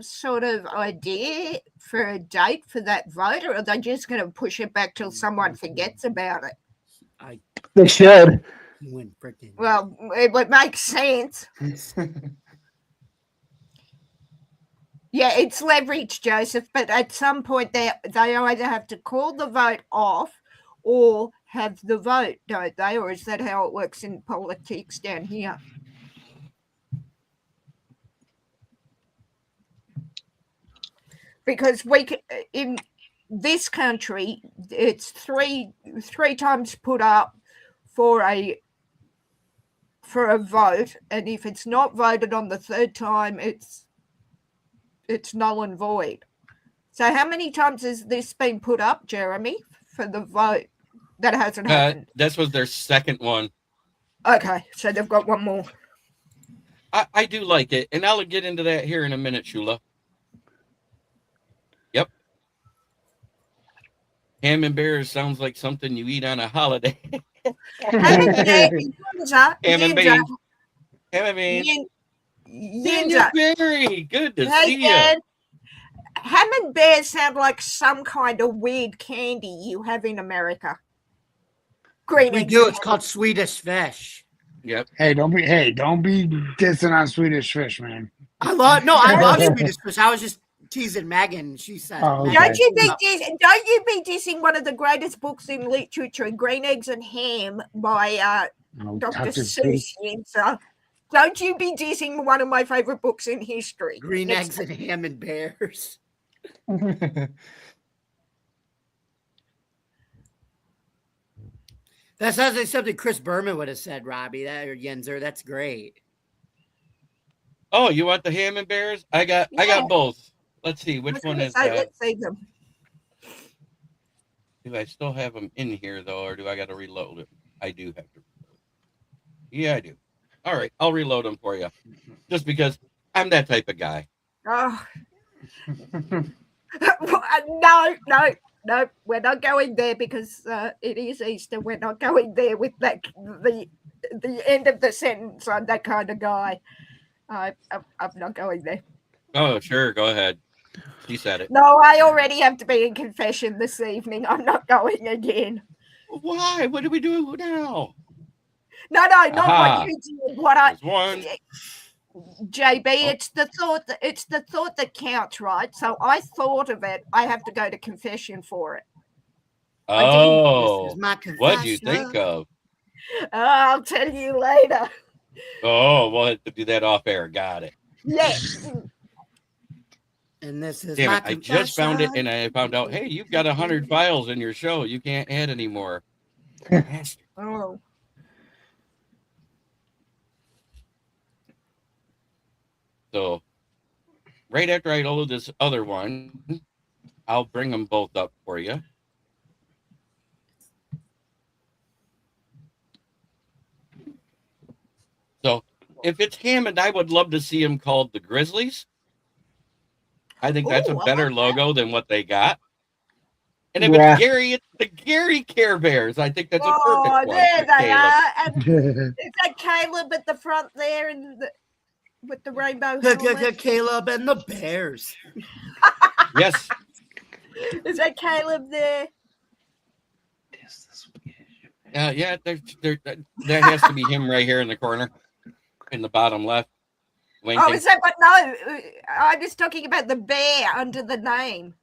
sort of idea for a date for that vote, or are they just going to push it back till someone forgets about it? They should. Well, it would make sense. Yeah, it's leverage, Joseph, but at some point they either have to call the vote off or have the vote, don't they? Or is that how it works in politics down here? because in this country, it's three times put up for a vote, and if it's not voted on the third time, it's null and void. So how many times has this been put up, Jeremy, for the vote that hasn't happened? This was their second one. Okay, so they've got one more. I do like it, and I'll get into that here in a minute, Shula. Yep. Ham and bears sounds like something you eat on a holiday. Ham and beans. Ham and beans. Ham and beans. Yinza. Berry. Good to see you. Ham and bears sound like some kind of weird candy you have in America. Green. We do. It's called Swedish fish. Yep. Hey, don't be dissing on Swedish fish, man. I love Swedish fish. I was just teasing Megan. She said, Okay. Don't you be dissing one of the greatest books in literature, Green Eggs and Ham by Dr. Seuss Yinza. Don't you be dissing one of my favorite books in history. Green Eggs and Ham and Bears. That sounds like something Chris Berman would have said, Robbie. That or Yenzer. That's great. Oh, you want the ham and bears? I got both. Let's see which one is that. Let's see them. Do I still have them in here though, or do I got to reload it? I do have to. Yeah, I do. All right, I'll reload them for you, just because I'm that type of guy. Oh. No, we're not going there because it is Easter. We're not going there with that the end of the sentence. I'm that kind of guy. I'm not going there. Oh, sure, go ahead. She said it. No, I already have to be in confession this evening. I'm not going again. Why? What do we do now? No, not what you did. What I one. JB, it's the thought that counts, right? So I thought of it. I have to go to confession for it. Oh, what do you think of? I'll tell you later. Oh, we'll have to do that off air. Got it. Yes. And this is Damn it, I just found it, and I found out, hey, you've got 100 files in your show. You can't add anymore. Oh. So, right after I load this other one, I'll bring them both up for you. So, if it's Hammond, I would love to see him called the Grizzlies. I think that's a better logo than what they got. And if it's Gary, it's the Gary Care Bears. I think that's a perfect one. Oh, there they are. And is that Caleb at the front there with the rainbow helmet? Caleb and the Bears. Yes. Is that Caleb there? Yeah, there has to be him right here in the corner, in the bottom left. Winking. Oh, is that what? No, I was talking about the bear under the name.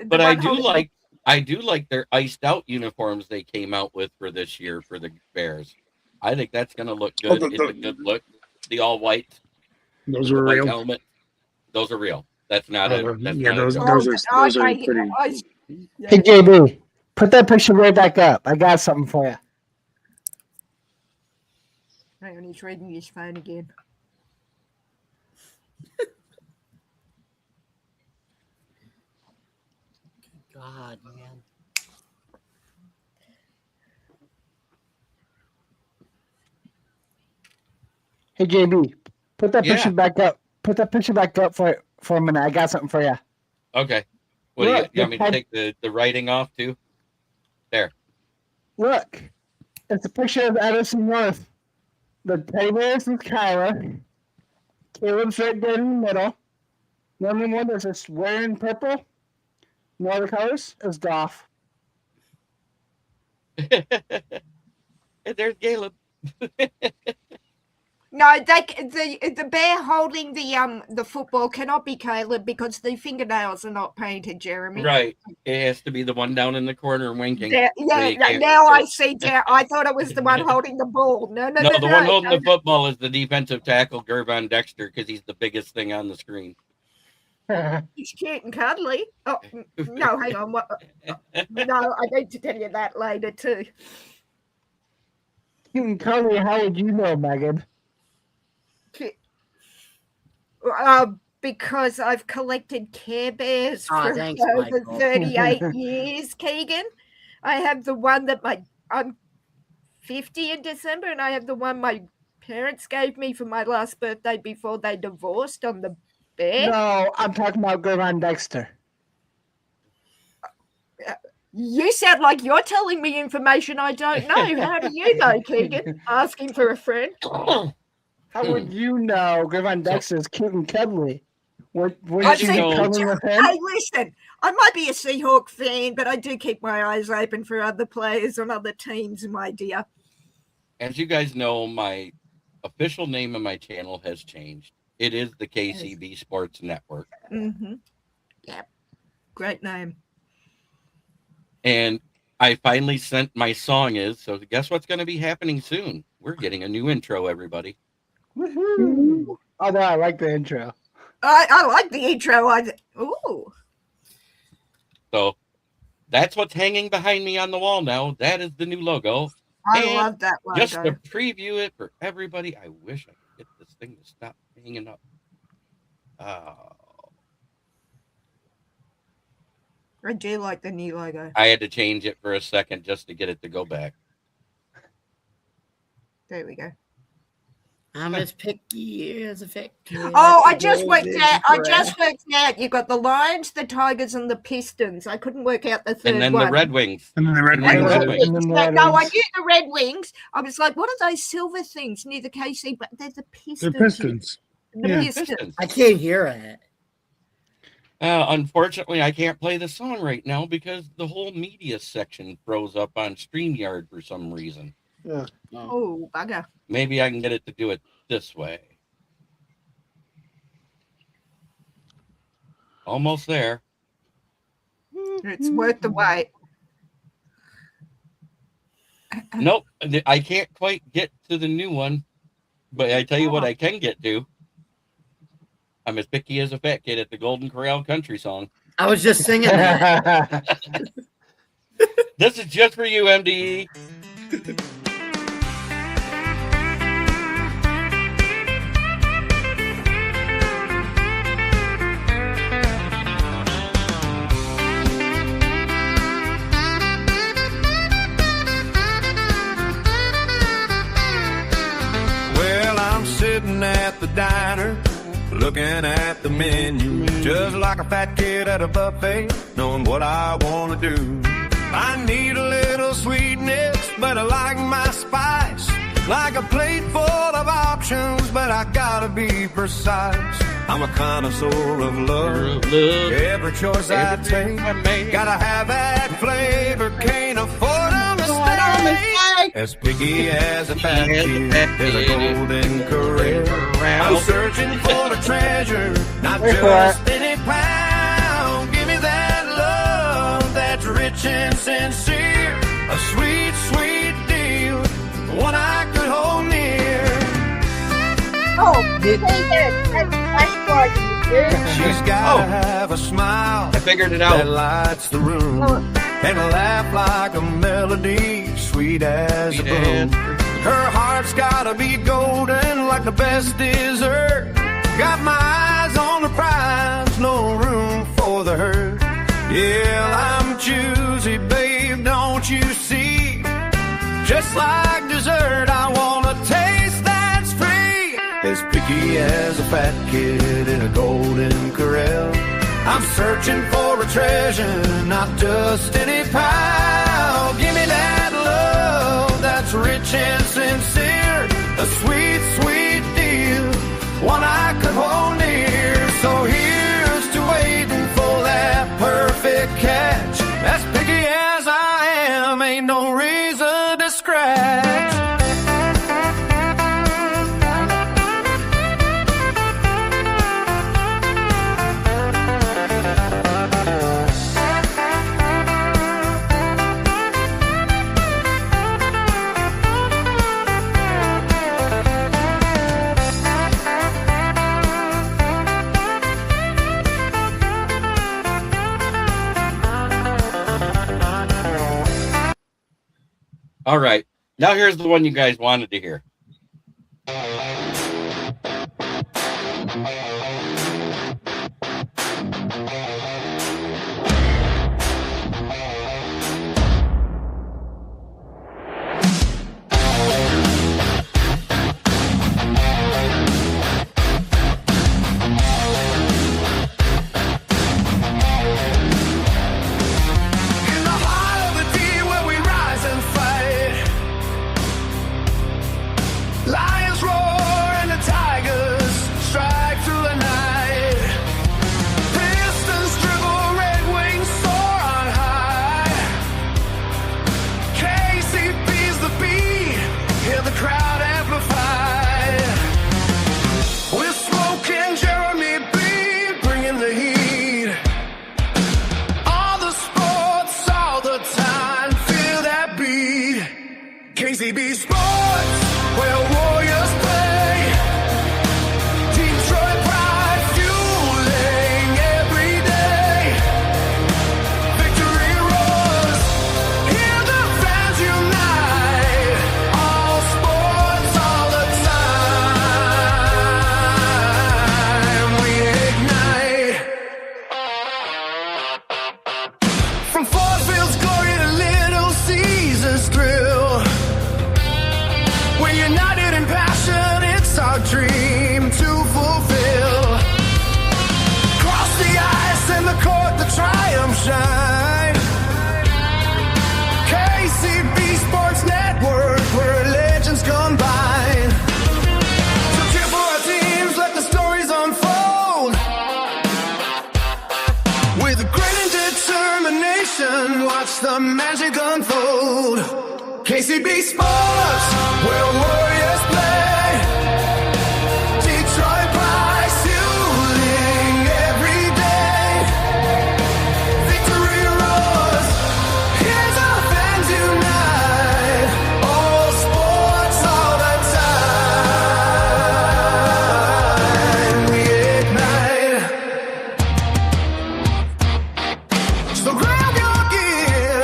But I do like their iced out uniforms they came out with for this year for the Bears. I think that's going to look good. It's a good look. The all white. Those were real. Helmet. Those are real. That's not those are pretty. Hey JB, put that picture right back up. I got something for you. Hang on, he's reading his phone again. God, man. Hey JB, put that picture back up. Put that picture back up for a minute. I got something for you. Okay. What do you want me to take the writing off too? There. Look, it's a picture of Edison North. The teddy bears is Kyra. Caleb's right there in the middle. The only one that's just wearing purple. No other colors is Goff. There's Caleb. No, the bear holding the football cannot be Caleb because the fingernails are not painted, Jeremy. Right. It has to be the one down in the corner winking. Now I see. I thought it was the one holding the ball. No. The one holding the football is the defensive tackle, Gervon Dexter, because he's the biggest thing on the screen. He's cute and cuddly. Oh, no, hang on. No, I need to tell you that later, too. Cute and cuddly, how would you know, Megan? Because I've collected Care Bears for thanks, over Michael. 38 years, Keegan. I have the one that I'm 50 in December, and I have the one my parents gave me for my last birthday before they divorced on the bed. No, I'm talking about Gravon Dexter. You sound like you're telling me information I don't know. How do you know, Keegan? Asking for a friend. How would you know Gravon Dexter is cute and cuddly? Would I've you seen be cuddling with him? Hey, listen, I might be a Seahawk fan, but I do keep my eyes open for other players on other teams, my dear. As you guys know, my official name of my channel has changed. It is the KCB Sports Network. Mm-hmm. Yep. Great name. And I finally sent my song so guess what's going to be happening soon? We're getting a new intro, everybody. Woohoo! Although I like the intro. I like the intro. Ooh. So that's what's hanging behind me on the wall now. That is the new logo. I And love that logo. just to preview it for everybody, I wish I could get this thing to stop hanging up. I do like the new logo. I had to change it for a second just to get it to go back. There we go. I'm as picky as a victory. Oh, I just worked out. You got the Lions, the Tigers, and the Pistons. I couldn't work out the third And then one. the Red Wings. And then the Red And then Wings. the Red Wings. And then the Red No, I Wings. knew the Red Wings. I was like, what are those silver things near the KC? But they're the They're Pistons. Pistons. The Yeah. Pistons. Pistons. I can't hear it. Unfortunately, I can't play the song right now because the whole media section froze up on StreamYard for some reason. Ugh. Oh, bugger. Maybe I can get it to do it this way. Almost there. It's worth the wait. Nope, I can't quite get to the new one. But I tell you what I can get to. I'm as picky as a fat kid at the Golden Corral country song. I was just singing that. This is just for you, MDE. Well, I'm sitting at the diner, looking at the menu, just like a fat kid at a buffet, knowing what I want to do. I need a little sweetness, but I like my spice. Like a plate full of options, but I gotta be precise. I'm a connoisseur of love. Every choice I take, gotta have that flavor. Can't afford a mistake. As picky as a fat kid is a golden career. I'm searching for a treasure, not just any pound. Give me that love that's rich and sincere. A sweet, sweet deal, one I could hold near. Oh, that's what you do. She's gotta have a smile I figured it that out. lights the room, and a laugh like a melody, sweet as a broom. Her heart's gotta be golden like the best dessert. Got my eyes on the prize, no room for the hurt. Yeah, I'm choosy, babe, don't you see? Just like dessert, I want a taste that's free. As picky as a fat kid in a golden corral. I'm searching for a treasure, not just any pile. Give me that love that's rich and sincere. A sweet, sweet deal, one I could hold near. So here's to waiting for that perfect catch. As picky as I am, ain't no reason to scratch. All right. Now here's the one you guys wanted to hear. In the heart of the deep where we rise and fight, lions roar and the tigers strike through the night. Pistons dribble, red wings soar on high. KCP's the beat, hear the crowd amplify. We're smoking Jeremy B, bringing the heat. All the sports, all the time, feel that beat. KCB Sports, where warriors play. Detroit pride fueling every day. Victory roars, hear the fans unite. All sports, all the time, we ignite. From Fort Field's glory to Little Caesar's thrill, we're united in passion, it's our dream to fulfill. Cross the ice and the court, the triumph shine. KCB Sports Network, where legends combine. So cheer for our teams, let the stories unfold. With grit and determination, watch the magic unfold. KCB Sports, where warriors play. Detroit pride fueling every day. Victory roars, hear the fans unite. All sports, all the time, we ignite. So grab your gear.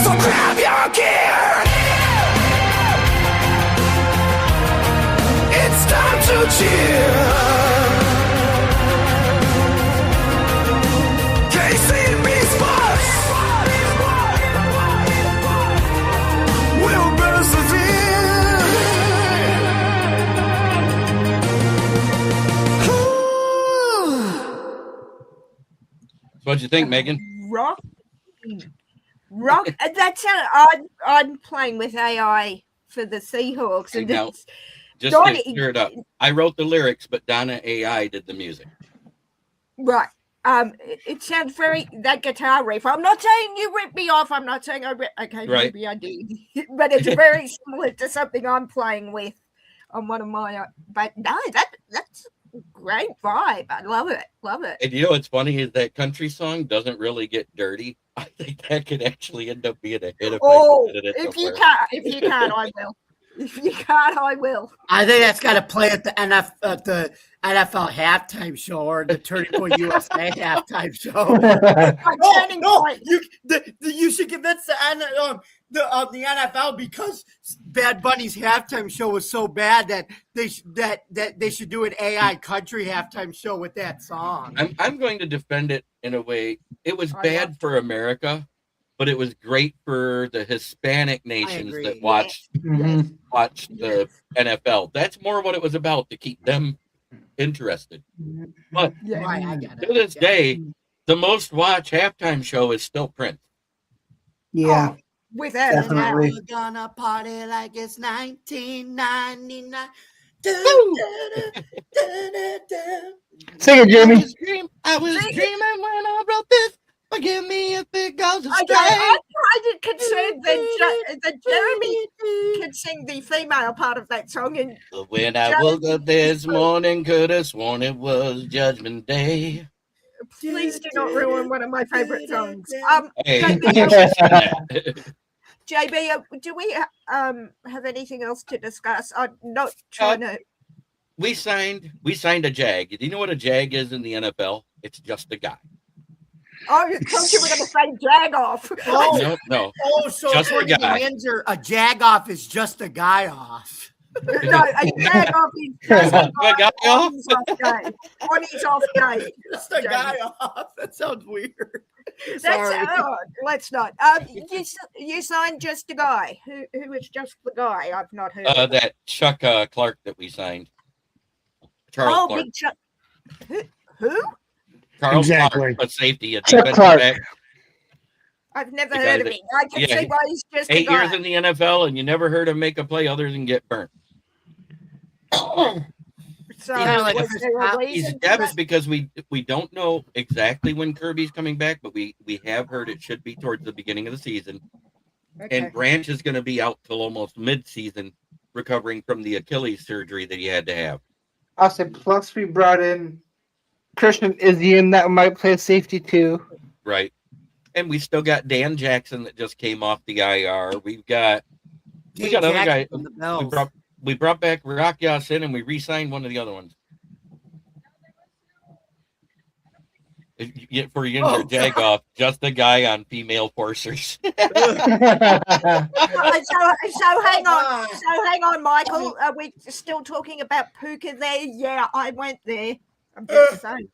So grab your gear. It's time to cheer. KCB Sports will persevere. So what'd you think, Megan? Rock. That sounded. I'm playing with AI for the Seahawks, and Now, it's just Donnie- to clear it up, I wrote the lyrics, but Donna AI did the music. right. It sounds very that guitar riff. I'm not saying you ripped me off. I'm not saying I ripped. Okay, Right. maybe I did, but it's very similar to something I'm playing with on one of my. But no, that's a great vibe. I love it. Love it. And you know what's funny is that country song doesn't really get dirty. I think that could actually end up being a hit if Oh, I submitted it if you somewhere. can't, I will. If you can't, I will. I think that's got to play at the NFL halftime show or the Turning Point USA halftime show. Turning Point. You should convince the NFL because Bad Bunny's halftime show was so bad that they should do an AI country halftime show with that song. I'm going to defend it in a way. It was bad for America, but it was great for the Hispanic nations that watched the NFL. That's more what it was about, to keep them interested. But I get it. to this day, the most watched halftime show is still Prince. Yeah. Oh, without a doubt. Definitely. We're gonna party like it's 1999. Sing it, Jamie. I was See? dreaming when I wrote this. Forgive me if it goes astray. Okay, I'm kind of concerned that Jeremy can sing the female part of that song, and But when I woke up this morning, could have sworn it was Judgment Day. please do not ruin one of my favorite songs. Hey, JB, JB, do we have anything else to discuss? I'm not trying to. we signed a JAG. Do you know what a JAG is in the NFL? It's just a guy. Oh, I thought you were going to say jag off. Oh, No. oh, so Just a according to guy. Windsor, a jag off is just a guy off. No, a jag off is just a A guy off? on his off day. On his off day. Just a guy off. That sounds weird. That's let's not. You signed just a guy. Who is just the guy? I've not heard. Of That Chuck Clark that we signed. Charles Clark. Big Chuck. Who? Charles Exactly. Clark, a safety. A Chuck defensive Clark. back. I've never The guy heard of that- him. I can yeah, see why he's just a 8 guy. years in the NFL, and you never heard him make a play other than get burnt. So Yeah, like was if it's there a top- He's reason for depth that? because we don't know exactly when Kirby's coming back, but we have heard it should be towards the beginning of the season. Okay. And Branch is going to be out till almost mid-season, recovering from the Achilles surgery that he had to have. I'll say, plus we brought in Christian Izian that might play safety too. Right. And we still got Dan Jackson that just came off the IR. We got other guys. From the Bells. We brought back Rock Yasin and we re-signed one of the other ones. For your jag off, just a guy on female forcers. So hang on, Michael. Are we still talking about Puka there? Yeah, I went there. I'm just saying.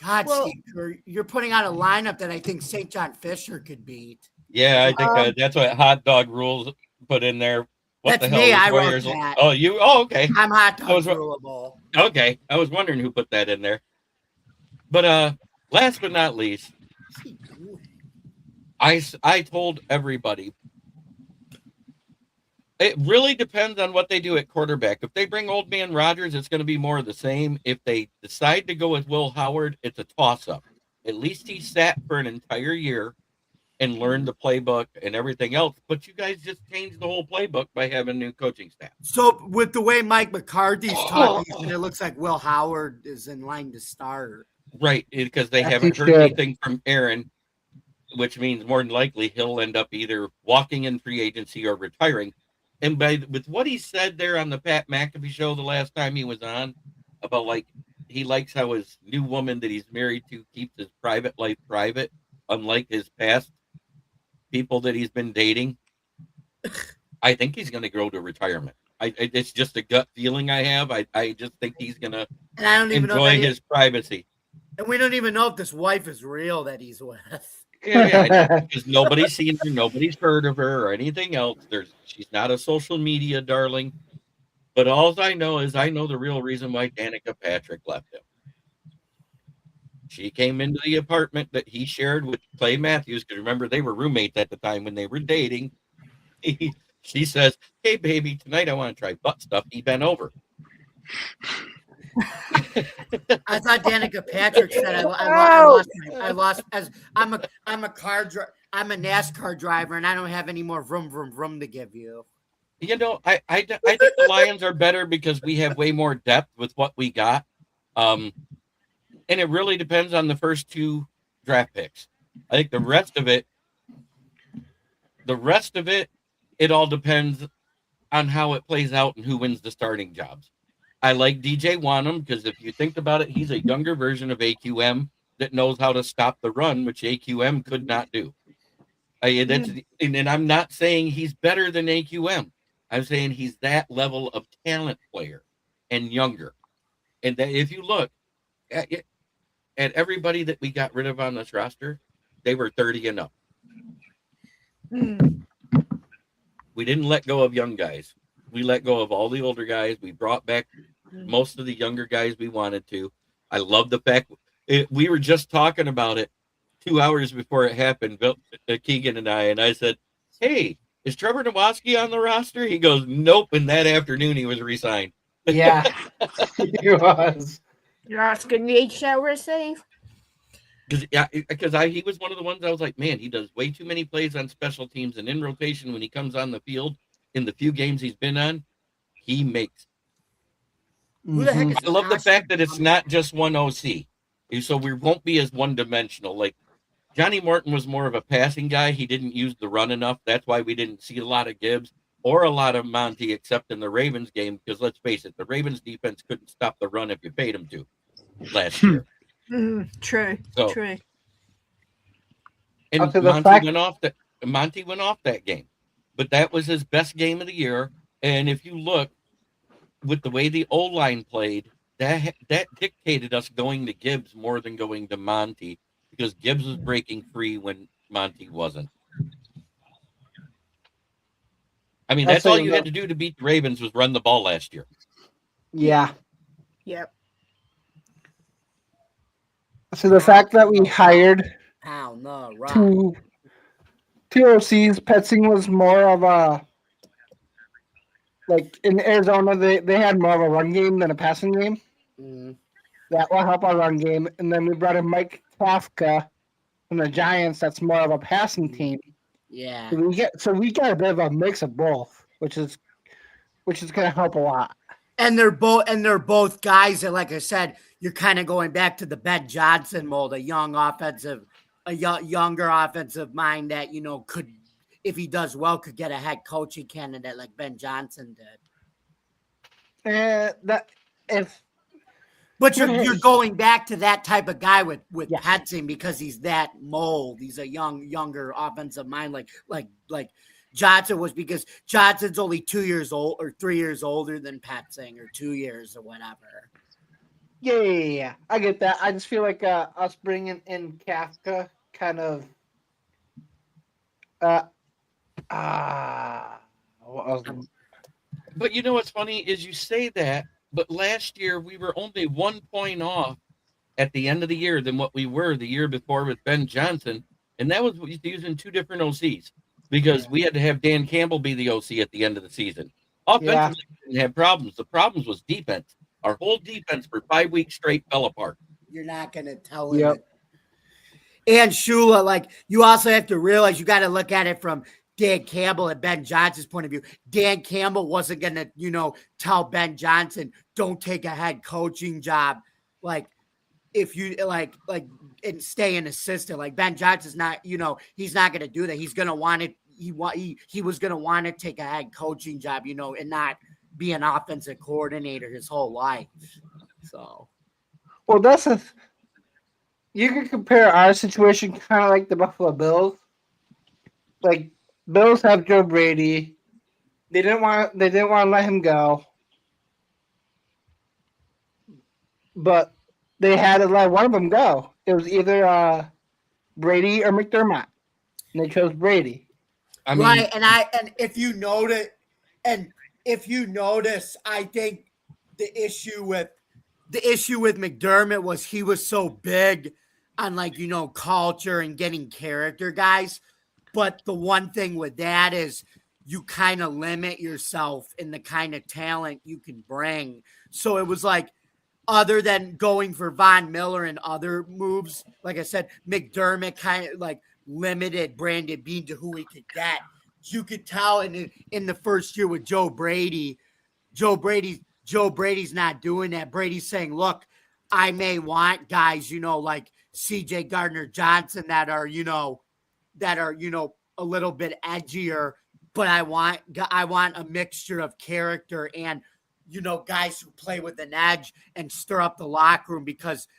God, Well- Steve Kerr, you're putting out a lineup that I think St. John Fisher could beat. Yeah, I think that's what Hot Dog Rules put in there. What That's the hell? me, is I wrote Warriors- that. Oh, you? Oh, okay. I'm hot dog was- rulable. Okay. I was wondering who put that in there. But last but not least, I told everybody it really depends on what they do at quarterback. If they bring Old Man Rodgers, it's going to be more of the same. If they decide to go with Will Howard, it's a toss-up. At least he sat for an entire year and learned the playbook and everything else. But you guys just changed the whole playbook by having new coaching staff. So with the way Mike McCarthy's talking, it looks like Will Howard is in line to start. Right, because they Yes, haven't he heard should. anything from Aaron, which means more than likely he'll end up either walking in free agency or retiring. And with what he said there on the Pat McAfee show the last time he was on about like he likes how his new woman that he's married to keeps his private life private, unlike his past people that he's been dating. I think he's going to go to retirement. It's just a gut feeling I have. I just think he's going to And I don't even know enjoy that his privacy. and we don't even know if this wife is real that he's with. Yeah, because nobody's seen her, nobody's heard of her or anything else. She's not a social media darling. But all I know is I know the real reason why Danica Patrick left him. She came into the apartment that he shared with Clay Matthews, because remember they were roommates at the time when they were dating. She says, "Hey baby, tonight I want to try butt stuff." He bent over. I thought Danica Patrick said I lost as I'm a NASCAR driver and I don't have any more vroom to give you. You know, I think the Lions are better because we have way more depth with what we got. And it really depends on the first two draft picks. I think the rest of it, it all depends on how it plays out and who wins the starting jobs. I like DJ Wanham because if you think about it, he's a younger version of AQM that knows how to stop the run, which AQM could not do. And I'm not saying he's better than AQM. I'm saying he's that level of talent player and younger. And that if you look at everybody that we got rid of on this roster, they were 30 and up. We didn't let go of young guys. We let go of all the older guys. We brought back most of the younger guys we wanted to. I love the fact we were just talking about it 2 hours before it happened, Bill, Keegan and I said, "Hey, is Trevor Nowatzki on the roster?" He goes, "Nope." And that afternoon, he was re-signed. Yeah, he was. You're asking ye shall receive. Because he was one of the ones I was like, man, he does way too many plays on special teams, and in rotation when he comes on the field in the few games he's been on, he makes. Who the heck is I love the Asher fact that it's not just one OC, so we won't be as one-dimensional. Like Johnny Morton was more of a passing guy. He didn't use the run enough. That's why we didn't see a lot of Gibbs or a lot of Monty, except in the Ravens game. Because let's face it, the Ravens defense couldn't stop the run if you paid them to last year. True. So, True. And Up to the Monty fact- went off that game, but that was his best game of the year. And if you look with the way the O-line played, that dictated us going to Gibbs more than going to Monty, because Gibbs was breaking free when Monty wasn't. I mean, that's all you had to do to beat the Ravens was run the ball last year. Yeah. Yep. So the fact that we hired Pound the rock. two OCs, Petzing was more of a, like in Arizona, they had more of a run game than a passing game. That will help our run game. And then we brought in Mike Kafka from the Giants. That's more of a passing team. Yeah. So we got a bit of a mix of both, which is going to help a lot. And they're both guys that, like I said, you're kind of going back to the Ben Johnson mold, a younger offensive mind that, could, if he does well, could get a head coaching candidate like Ben Johnson did. But you're going back to that type of guy with Petzing, because he's that mold. He's a younger offensive mind, like Johnson was, because Johnson's only 2 years old or 3 years older than Petzing, or 2 years or whatever. Yeah. I get that. I just feel like us bringing in Kafka kind of But you know what's funny is you say that, but last year we were only 1 point off at the end of the year than what we were the year before with Ben Johnson, and that was using two different OCs, because we had to have Dan Campbell be the OC at the end of the season. Offensively, we didn't have problems. The problems was defense. Our whole defense for 5 weeks straight fell apart. You're not going to tell him. And Shula, like, you also have to realize you got to look at it from Dan Campbell and Ben Johnson's point of view. Dan Campbell wasn't going to, tell Ben Johnson, don't take a head coaching job. Like, if you and stay an assistant, like Ben Johnson's not, he's not going to do that. He's going to want it. He was going to want to take a head coaching job, and not be an offensive coordinator his whole life. So, well, you can compare our situation kind of like the Buffalo Bills. Like, Bills have Joe Brady. They didn't want to let him go, but they had to let one of them go. It was either Brady or McDermott, and they chose Brady. And if you notice, I think the issue with McDermott was he was so big on culture and getting character guys. But the one thing with that is you kind of limit yourself in the kind of talent you can bring. So it was like, other than going for Von Miller and other moves, like I said, McDermott kind of like limited Brandon Beane to who he could get. You could tell in the first year with Joe Brady's not doing that. Brady's saying, look, I may want guys, like CJ Gardner-Johnson that are a little bit edgier, but I want a mixture of character and, guys who play with an edge and stir up the locker room, because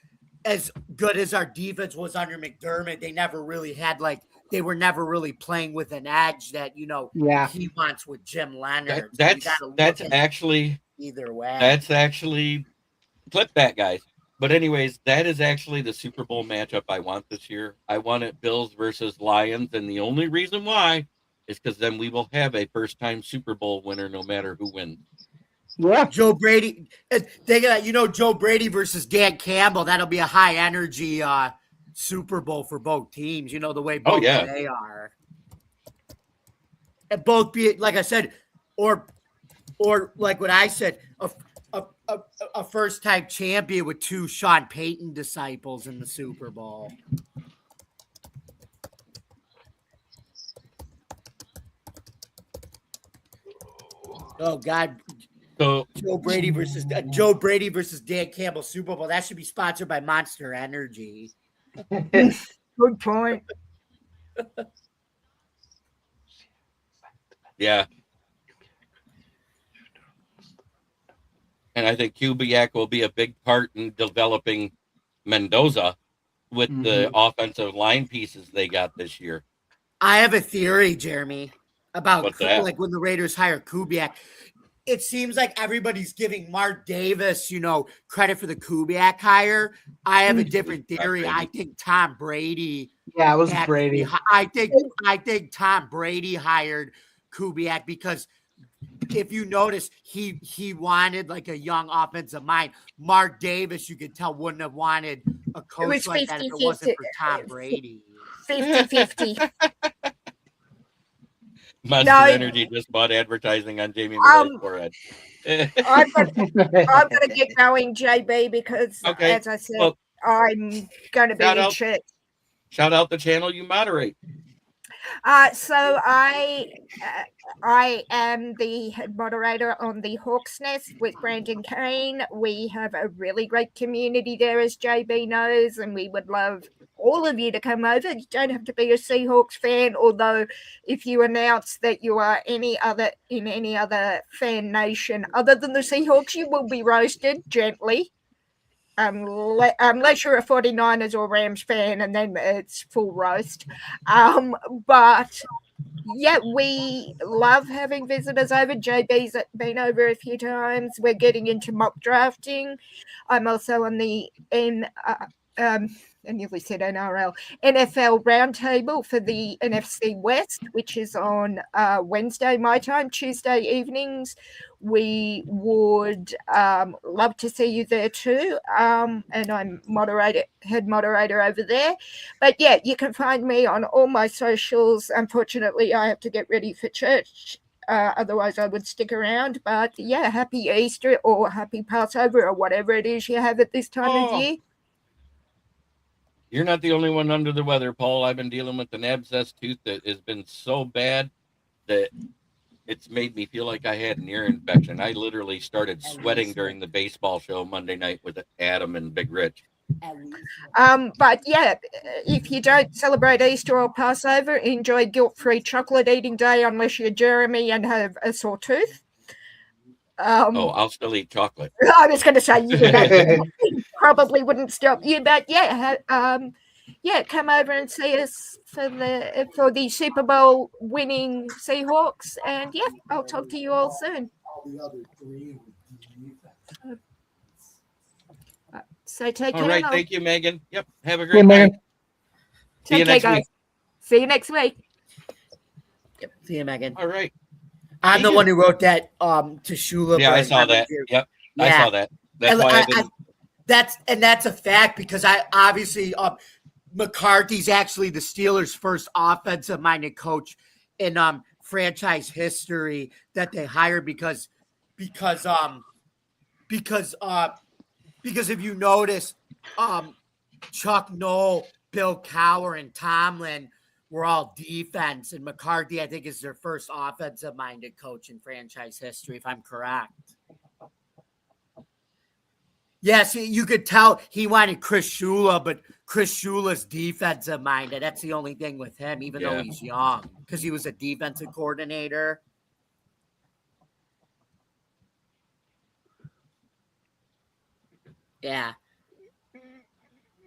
as good as our defense was under McDermott, they never really had they were never really playing with an edge that, he wants with Jim Leonard. That's actually either way. That's actually clip that, guys. But anyways, that is actually the Super Bowl matchup I want this year. I want it Bills versus Lions, and the only reason why is because then we will have a first-time Super Bowl winner no matter who wins. Yeah, Joe Brady. Joe Brady versus Dan Campbell. That'll be a high energy Super Bowl for both teams. You know, the way both they are. And both be like I said, or like what I said, a first-time champion with 2 Sean Payton disciples in the Super Bowl. Oh God! So Joe Brady versus Dan Campbell Super Bowl. That should be sponsored by Monster Energy. Good point. Yeah. And I think Kubiak will be a big part in developing Mendoza with the offensive line pieces they got this year. I have a theory, Jeremy, about like when the Raiders hire Kubiak. It seems like everybody's giving Mark Davis, credit for the Kubiak hire. I have a different theory. I think Tom Brady. Yeah, it was Brady. I think Tom Brady hired Kubiak because if you notice, he wanted like a young offensive mind. Mark Davis, you could tell, wouldn't have wanted a coach like that if it wasn't for Tom Brady. 50-50. Monster Energy just bought advertising on Jamie Miller's forehead. I've got to get going, JB, because as I said, I'm going to be in church. Shout out the channel you moderate. So I am the head moderator on the Hawk's Nest with Brandon Kane. We have a really great community there, as JB knows, and we would love all of you to come over. You don't have to be a Seahawks fan, although if you announce that you are in any other fan nation other than the Seahawks, you will be roasted gently. Unless you're a 49ers or Rams fan, and then it's full roast. But yeah, we love having visitors over. JB's been over a few times. We're getting into mock drafting. I'm also on the I nearly said NRL, NFL Roundtable for the NFC West, which is on Wednesday my time, Tuesday evenings. We would love to see you there too. And I'm head moderator over there. But yeah, you can find me on all my socials. Unfortunately, I have to get ready for church. Otherwise, I would stick around. But yeah, happy Easter or happy Passover or whatever it is you have at this time of year. You're not the only one under the weather, Paul. I've been dealing with an abscess tooth that has been so bad that it's made me feel like I had an ear infection. I literally started sweating during the baseball show Monday night with Adam and Big Rich. But yeah, if you don't celebrate Easter or Passover, enjoy guilt-free chocolate eating day unless you're Jeremy and have a sore tooth. I'll still eat chocolate. I was going to say you probably wouldn't stop you, but yeah, come over and see us for the Super Bowl winning Seahawks, and yeah, I'll talk to you all soon. So take care. All right, thank you, Megan. Yep, have a great night. See you next week. See you next week. Yep, see you, Megan. All right. I'm the one who wrote that to Shula. Yeah, I saw that. Yep, yeah. I saw that. That's why I didn't. That's a fact because I obviously McCarthy's actually the Steelers' first offensive-minded coach in franchise history that they hired because if you notice, Chuck Noll, Bill Cowher, and Tomlin were all defense, and McCarthy, I think, is their first offensive-minded coach in franchise history, if I'm correct. Yes, you could tell he wanted Chris Shula, but Chris Shula's defensive-minded. That's the only thing with him, even though he's young, because he was a defensive coordinator. Yeah.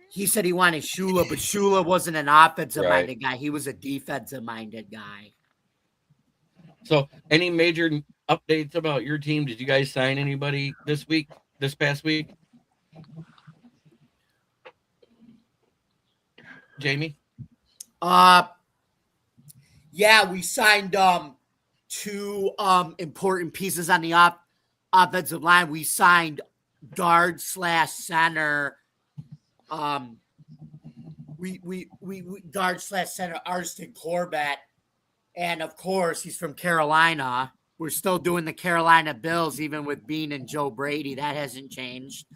He said he wanted Shula, but Shula wasn't an offensive-minded guy. He was a defensive-minded guy. So, any major updates about your team? Did you guys sign anybody this past week? Jamie? Yeah, we signed two important pieces on the offensive line. We signed guard/center guard / center Arston Corbett, and of course he's from Carolina. We're still doing the Carolina Bills, even with Bean and Joe Brady. That hasn't changed.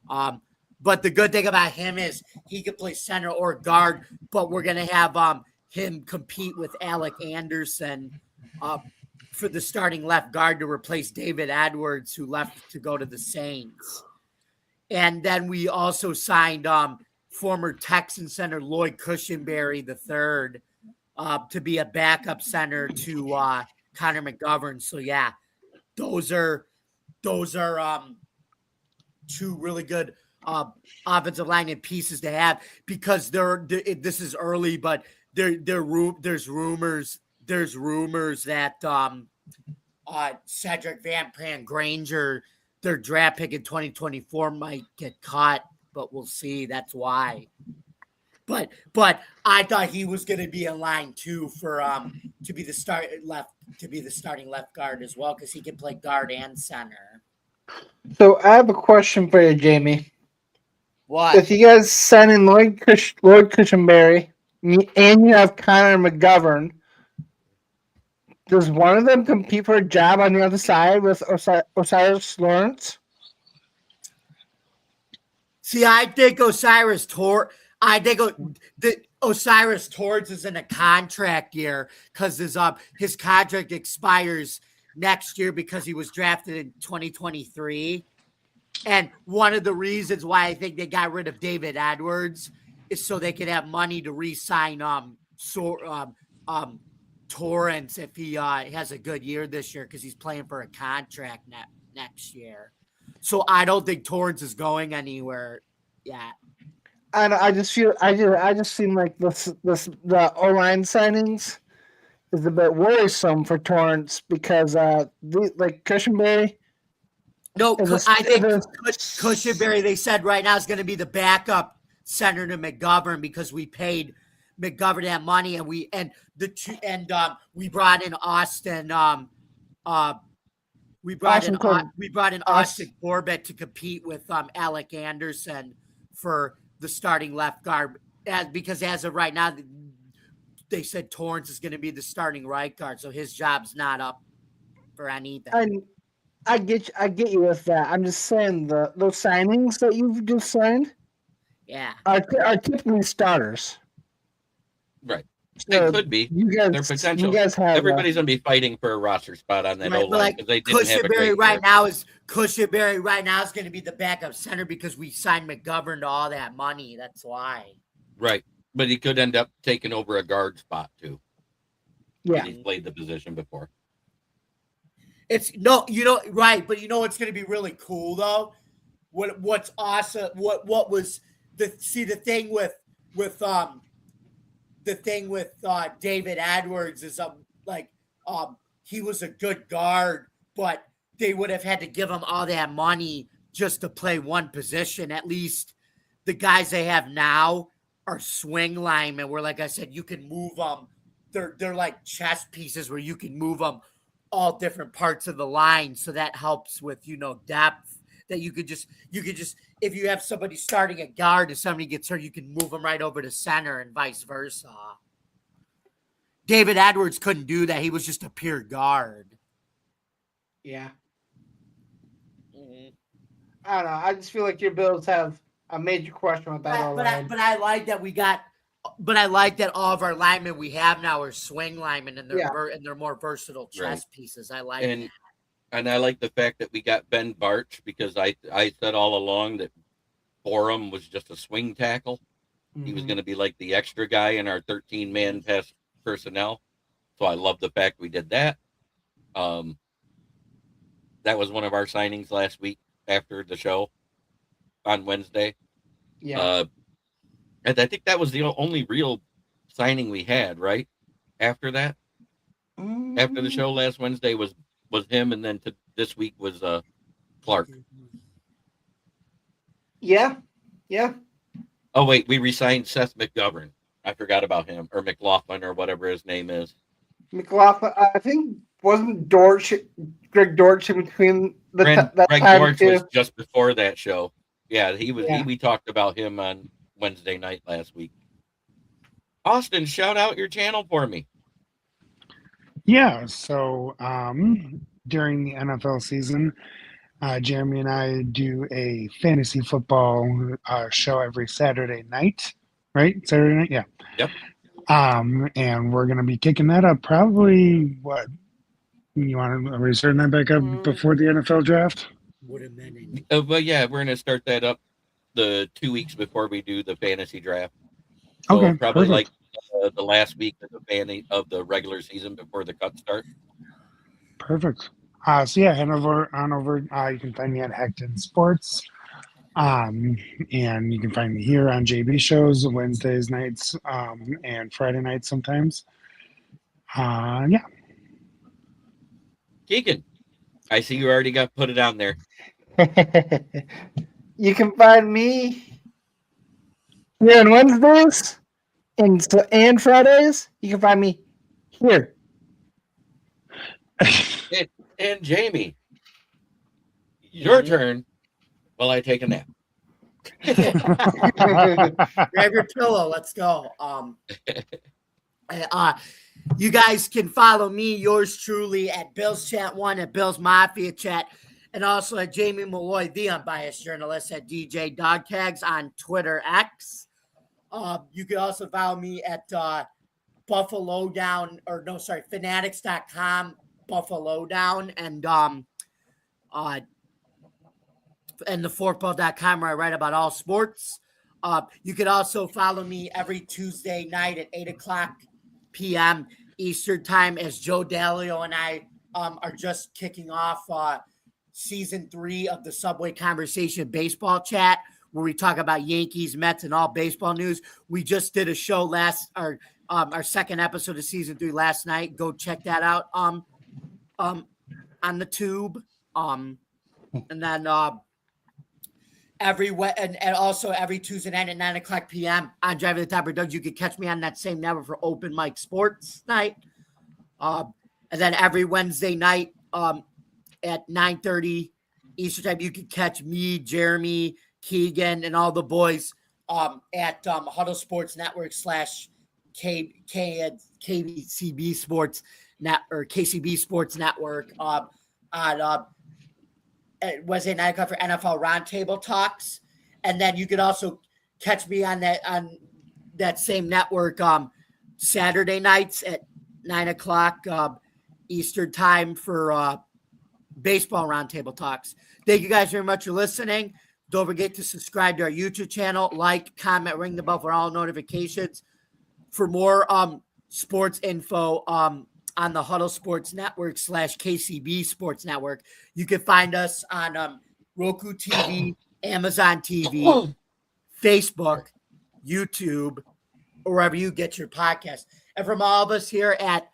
But the good thing about him is he could play center or guard, but we're going to have him compete with Alec Anderson for the starting left guard to replace David Edwards, who left to go to the Saints. And then we also signed former Texan center Lloyd Cushenberry III to be a backup center to Connor McGovern. So yeah, those are two really good offensive lineman pieces to have, because this is early, but there's rumors that Cedric Van Pran Granger, their draft pick in 2024, might get cut, but we'll see. That's why. But I thought he was going to be in line too for to be the starting left guard as well, because he can play guard and center. So I have a question for you, Jamie. What? If you guys sign in Lloyd Cushenberry and you have Connor McGovern, does one of them compete for a job on the other side with Osiris Lawrence? See, I think Osiris Torres is in a contract year because his contract expires next year because he was drafted in 2023. And one of the reasons why I think they got rid of David Edwards is so they could have money to re-sign Torrance if he has a good year this year, because he's playing for a contract next year. So I don't think Torrance is going anywhere yet. And I just seem like the O-line signings is a bit worrisome for Torrance, because Cushenberry. No, I think Cushenberry, they said right now, is going to be the backup center to McGovern, because we paid McGovern that money, and we brought in Austin. We brought in Austin Corbett to compete with Alec Anderson for the starting left guard, because as of right now, they said Torrance is going to be the starting right guard, so his job's not up for anything. I get you with that. I'm just saying those signings that you've just signed, are typically starters. Right. So it could be. They're potential. You guys have everybody's going to be fighting for a roster spot on that O-line, because they didn't have a great Cushenberry right now is going to be the backup center because we signed McGovern to all that money. That's why. Right. But he could end up taking over a guard spot too. Yeah. He's played the position before. But it's going to be really cool though. What's awesome? What was the thing with David Edwards is he was a good guard, but they would have had to give him all that money just to play one position. At least the guys they have now are swing linemen, where, like I said, you can move them. They're like chess pieces where you can move them all different parts of the line. So that helps with, depth, that you could just, if you have somebody starting at guard and somebody gets hurt, you can move them right over to center and vice versa. David Edwards couldn't do that. He was just a pure guard. Yeah. I don't know. I just feel like your Bills have a major question with that. But I like that we got. But I like that all of our linemen we have now are swing linemen, and they're more versatile chess pieces. I like that. And I like the fact that we got Ben Barch, because I said all along that Borum was just a swing tackle. Mm-hmm. He was going to be like the extra guy in our 13-man pass personnel. So I love the fact we did that. That was one of our signings last week after the show on Wednesday. Yeah. And I think that was the only real signing we had, right? After that, after the show last Wednesday was him, and then this week was Clark. Yeah. Oh wait, we re-signed Seth McGovern. I forgot about him, or McLaughlin, or whatever his name is. McLaughlin, I think, wasn't Greg Dortch in between Greg time Dortch too? was just before that show. Yeah, he was. We talked about him on Wednesday night last week. Austin, shout out your channel for me. Yeah, so during the NFL season, Jeremy and I do a fantasy football show every Saturday night, right? Saturday night, yeah. Yep. And we're going to be kicking that up probably, what? Are we starting that back up before the NFL draft? But yeah, we're going to start that up the 2 weeks before we do the fantasy draft. So Okay, probably perfect. like the last week of the regular season before the cuts start. Perfect. So yeah, head on over. You can find me at Hecton Sports. And you can find me here on JB shows Wednesdays nights and Friday nights sometimes. Yeah. Keegan, I see you already got put it on there. You can find me here on Wednesdays and Fridays. You can find me here. And Jamie, your turn while I take a nap. Grab your pillow. Let's go. You guys can follow me, yours truly, at Bill's Chat 1, at Bill's Mafia Chat, and also at Jamie Malloy, the unbiased journalist, at DJ Dog Tags on Twitter X. You can also follow me at fanatics.com, Buffalo Down, and theforkball.com, where I write about all sports. You can also follow me every Tuesday night at 8 o'clock p.m. Eastern time, as Joe Dalio and I are just kicking off season 3 of the Subway Conversation Baseball Chat, where we talk about Yankees, Mets, and all baseball news. We just did a show our second episode of season 3 last night. Go check that out on the tube. And then also every Tuesday night at 9 o'clock p.m. on Driving the Top Dogs, you can catch me on that same network for Open Mic Sports Night. And then every Wednesday night at 9:30 Eastern Time, you can catch me, Jeremy, Keegan, and all the boys at Huddle Sports Network / KCB Sports Net or KCB Sports Network on Wednesday night for NFL Roundtable Talks. And then you can also catch me on that same network Saturday nights at 9 o'clock Eastern time for Baseball Roundtable Talks. Thank you guys very much for listening. Don't forget to subscribe to our YouTube channel, like, comment, ring the bell for all notifications. For more sports info on the Huddle Sports Network / KCB Sports Network, you can find us on Roku TV, Amazon TV, Facebook, YouTube, or wherever you get your podcast. And from all of us here at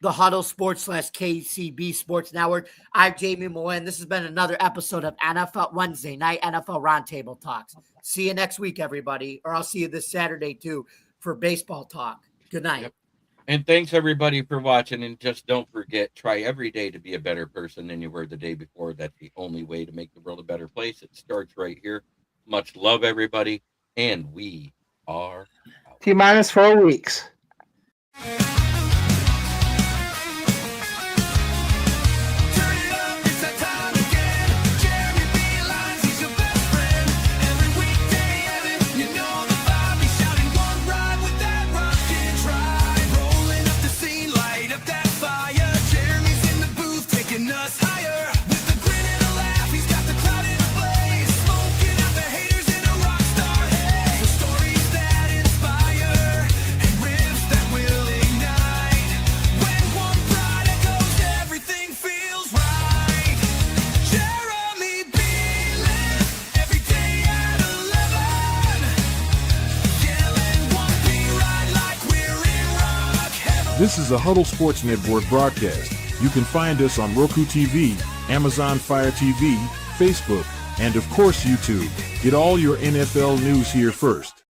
the Huddle Sports / KCB Sports Network, I'm Jamie Malloy, and this has been another episode of NFL Wednesday Night NFL Roundtable Talks. See you next week, everybody, or I'll see you this Saturday, too, for baseball talk. Good night. Yep. And thanks, everybody, for watching. And just don't forget, try every day to be a better person than you were the day before. That's the only way to make the world a better place. It starts right here. Much love, everybody. And we are out. T-minus 4 weeks. This is a Huddle Sports Network broadcast. You can find us on Roku TV, Amazon Fire TV, Facebook, and of course YouTube. Get all your NFL news here first.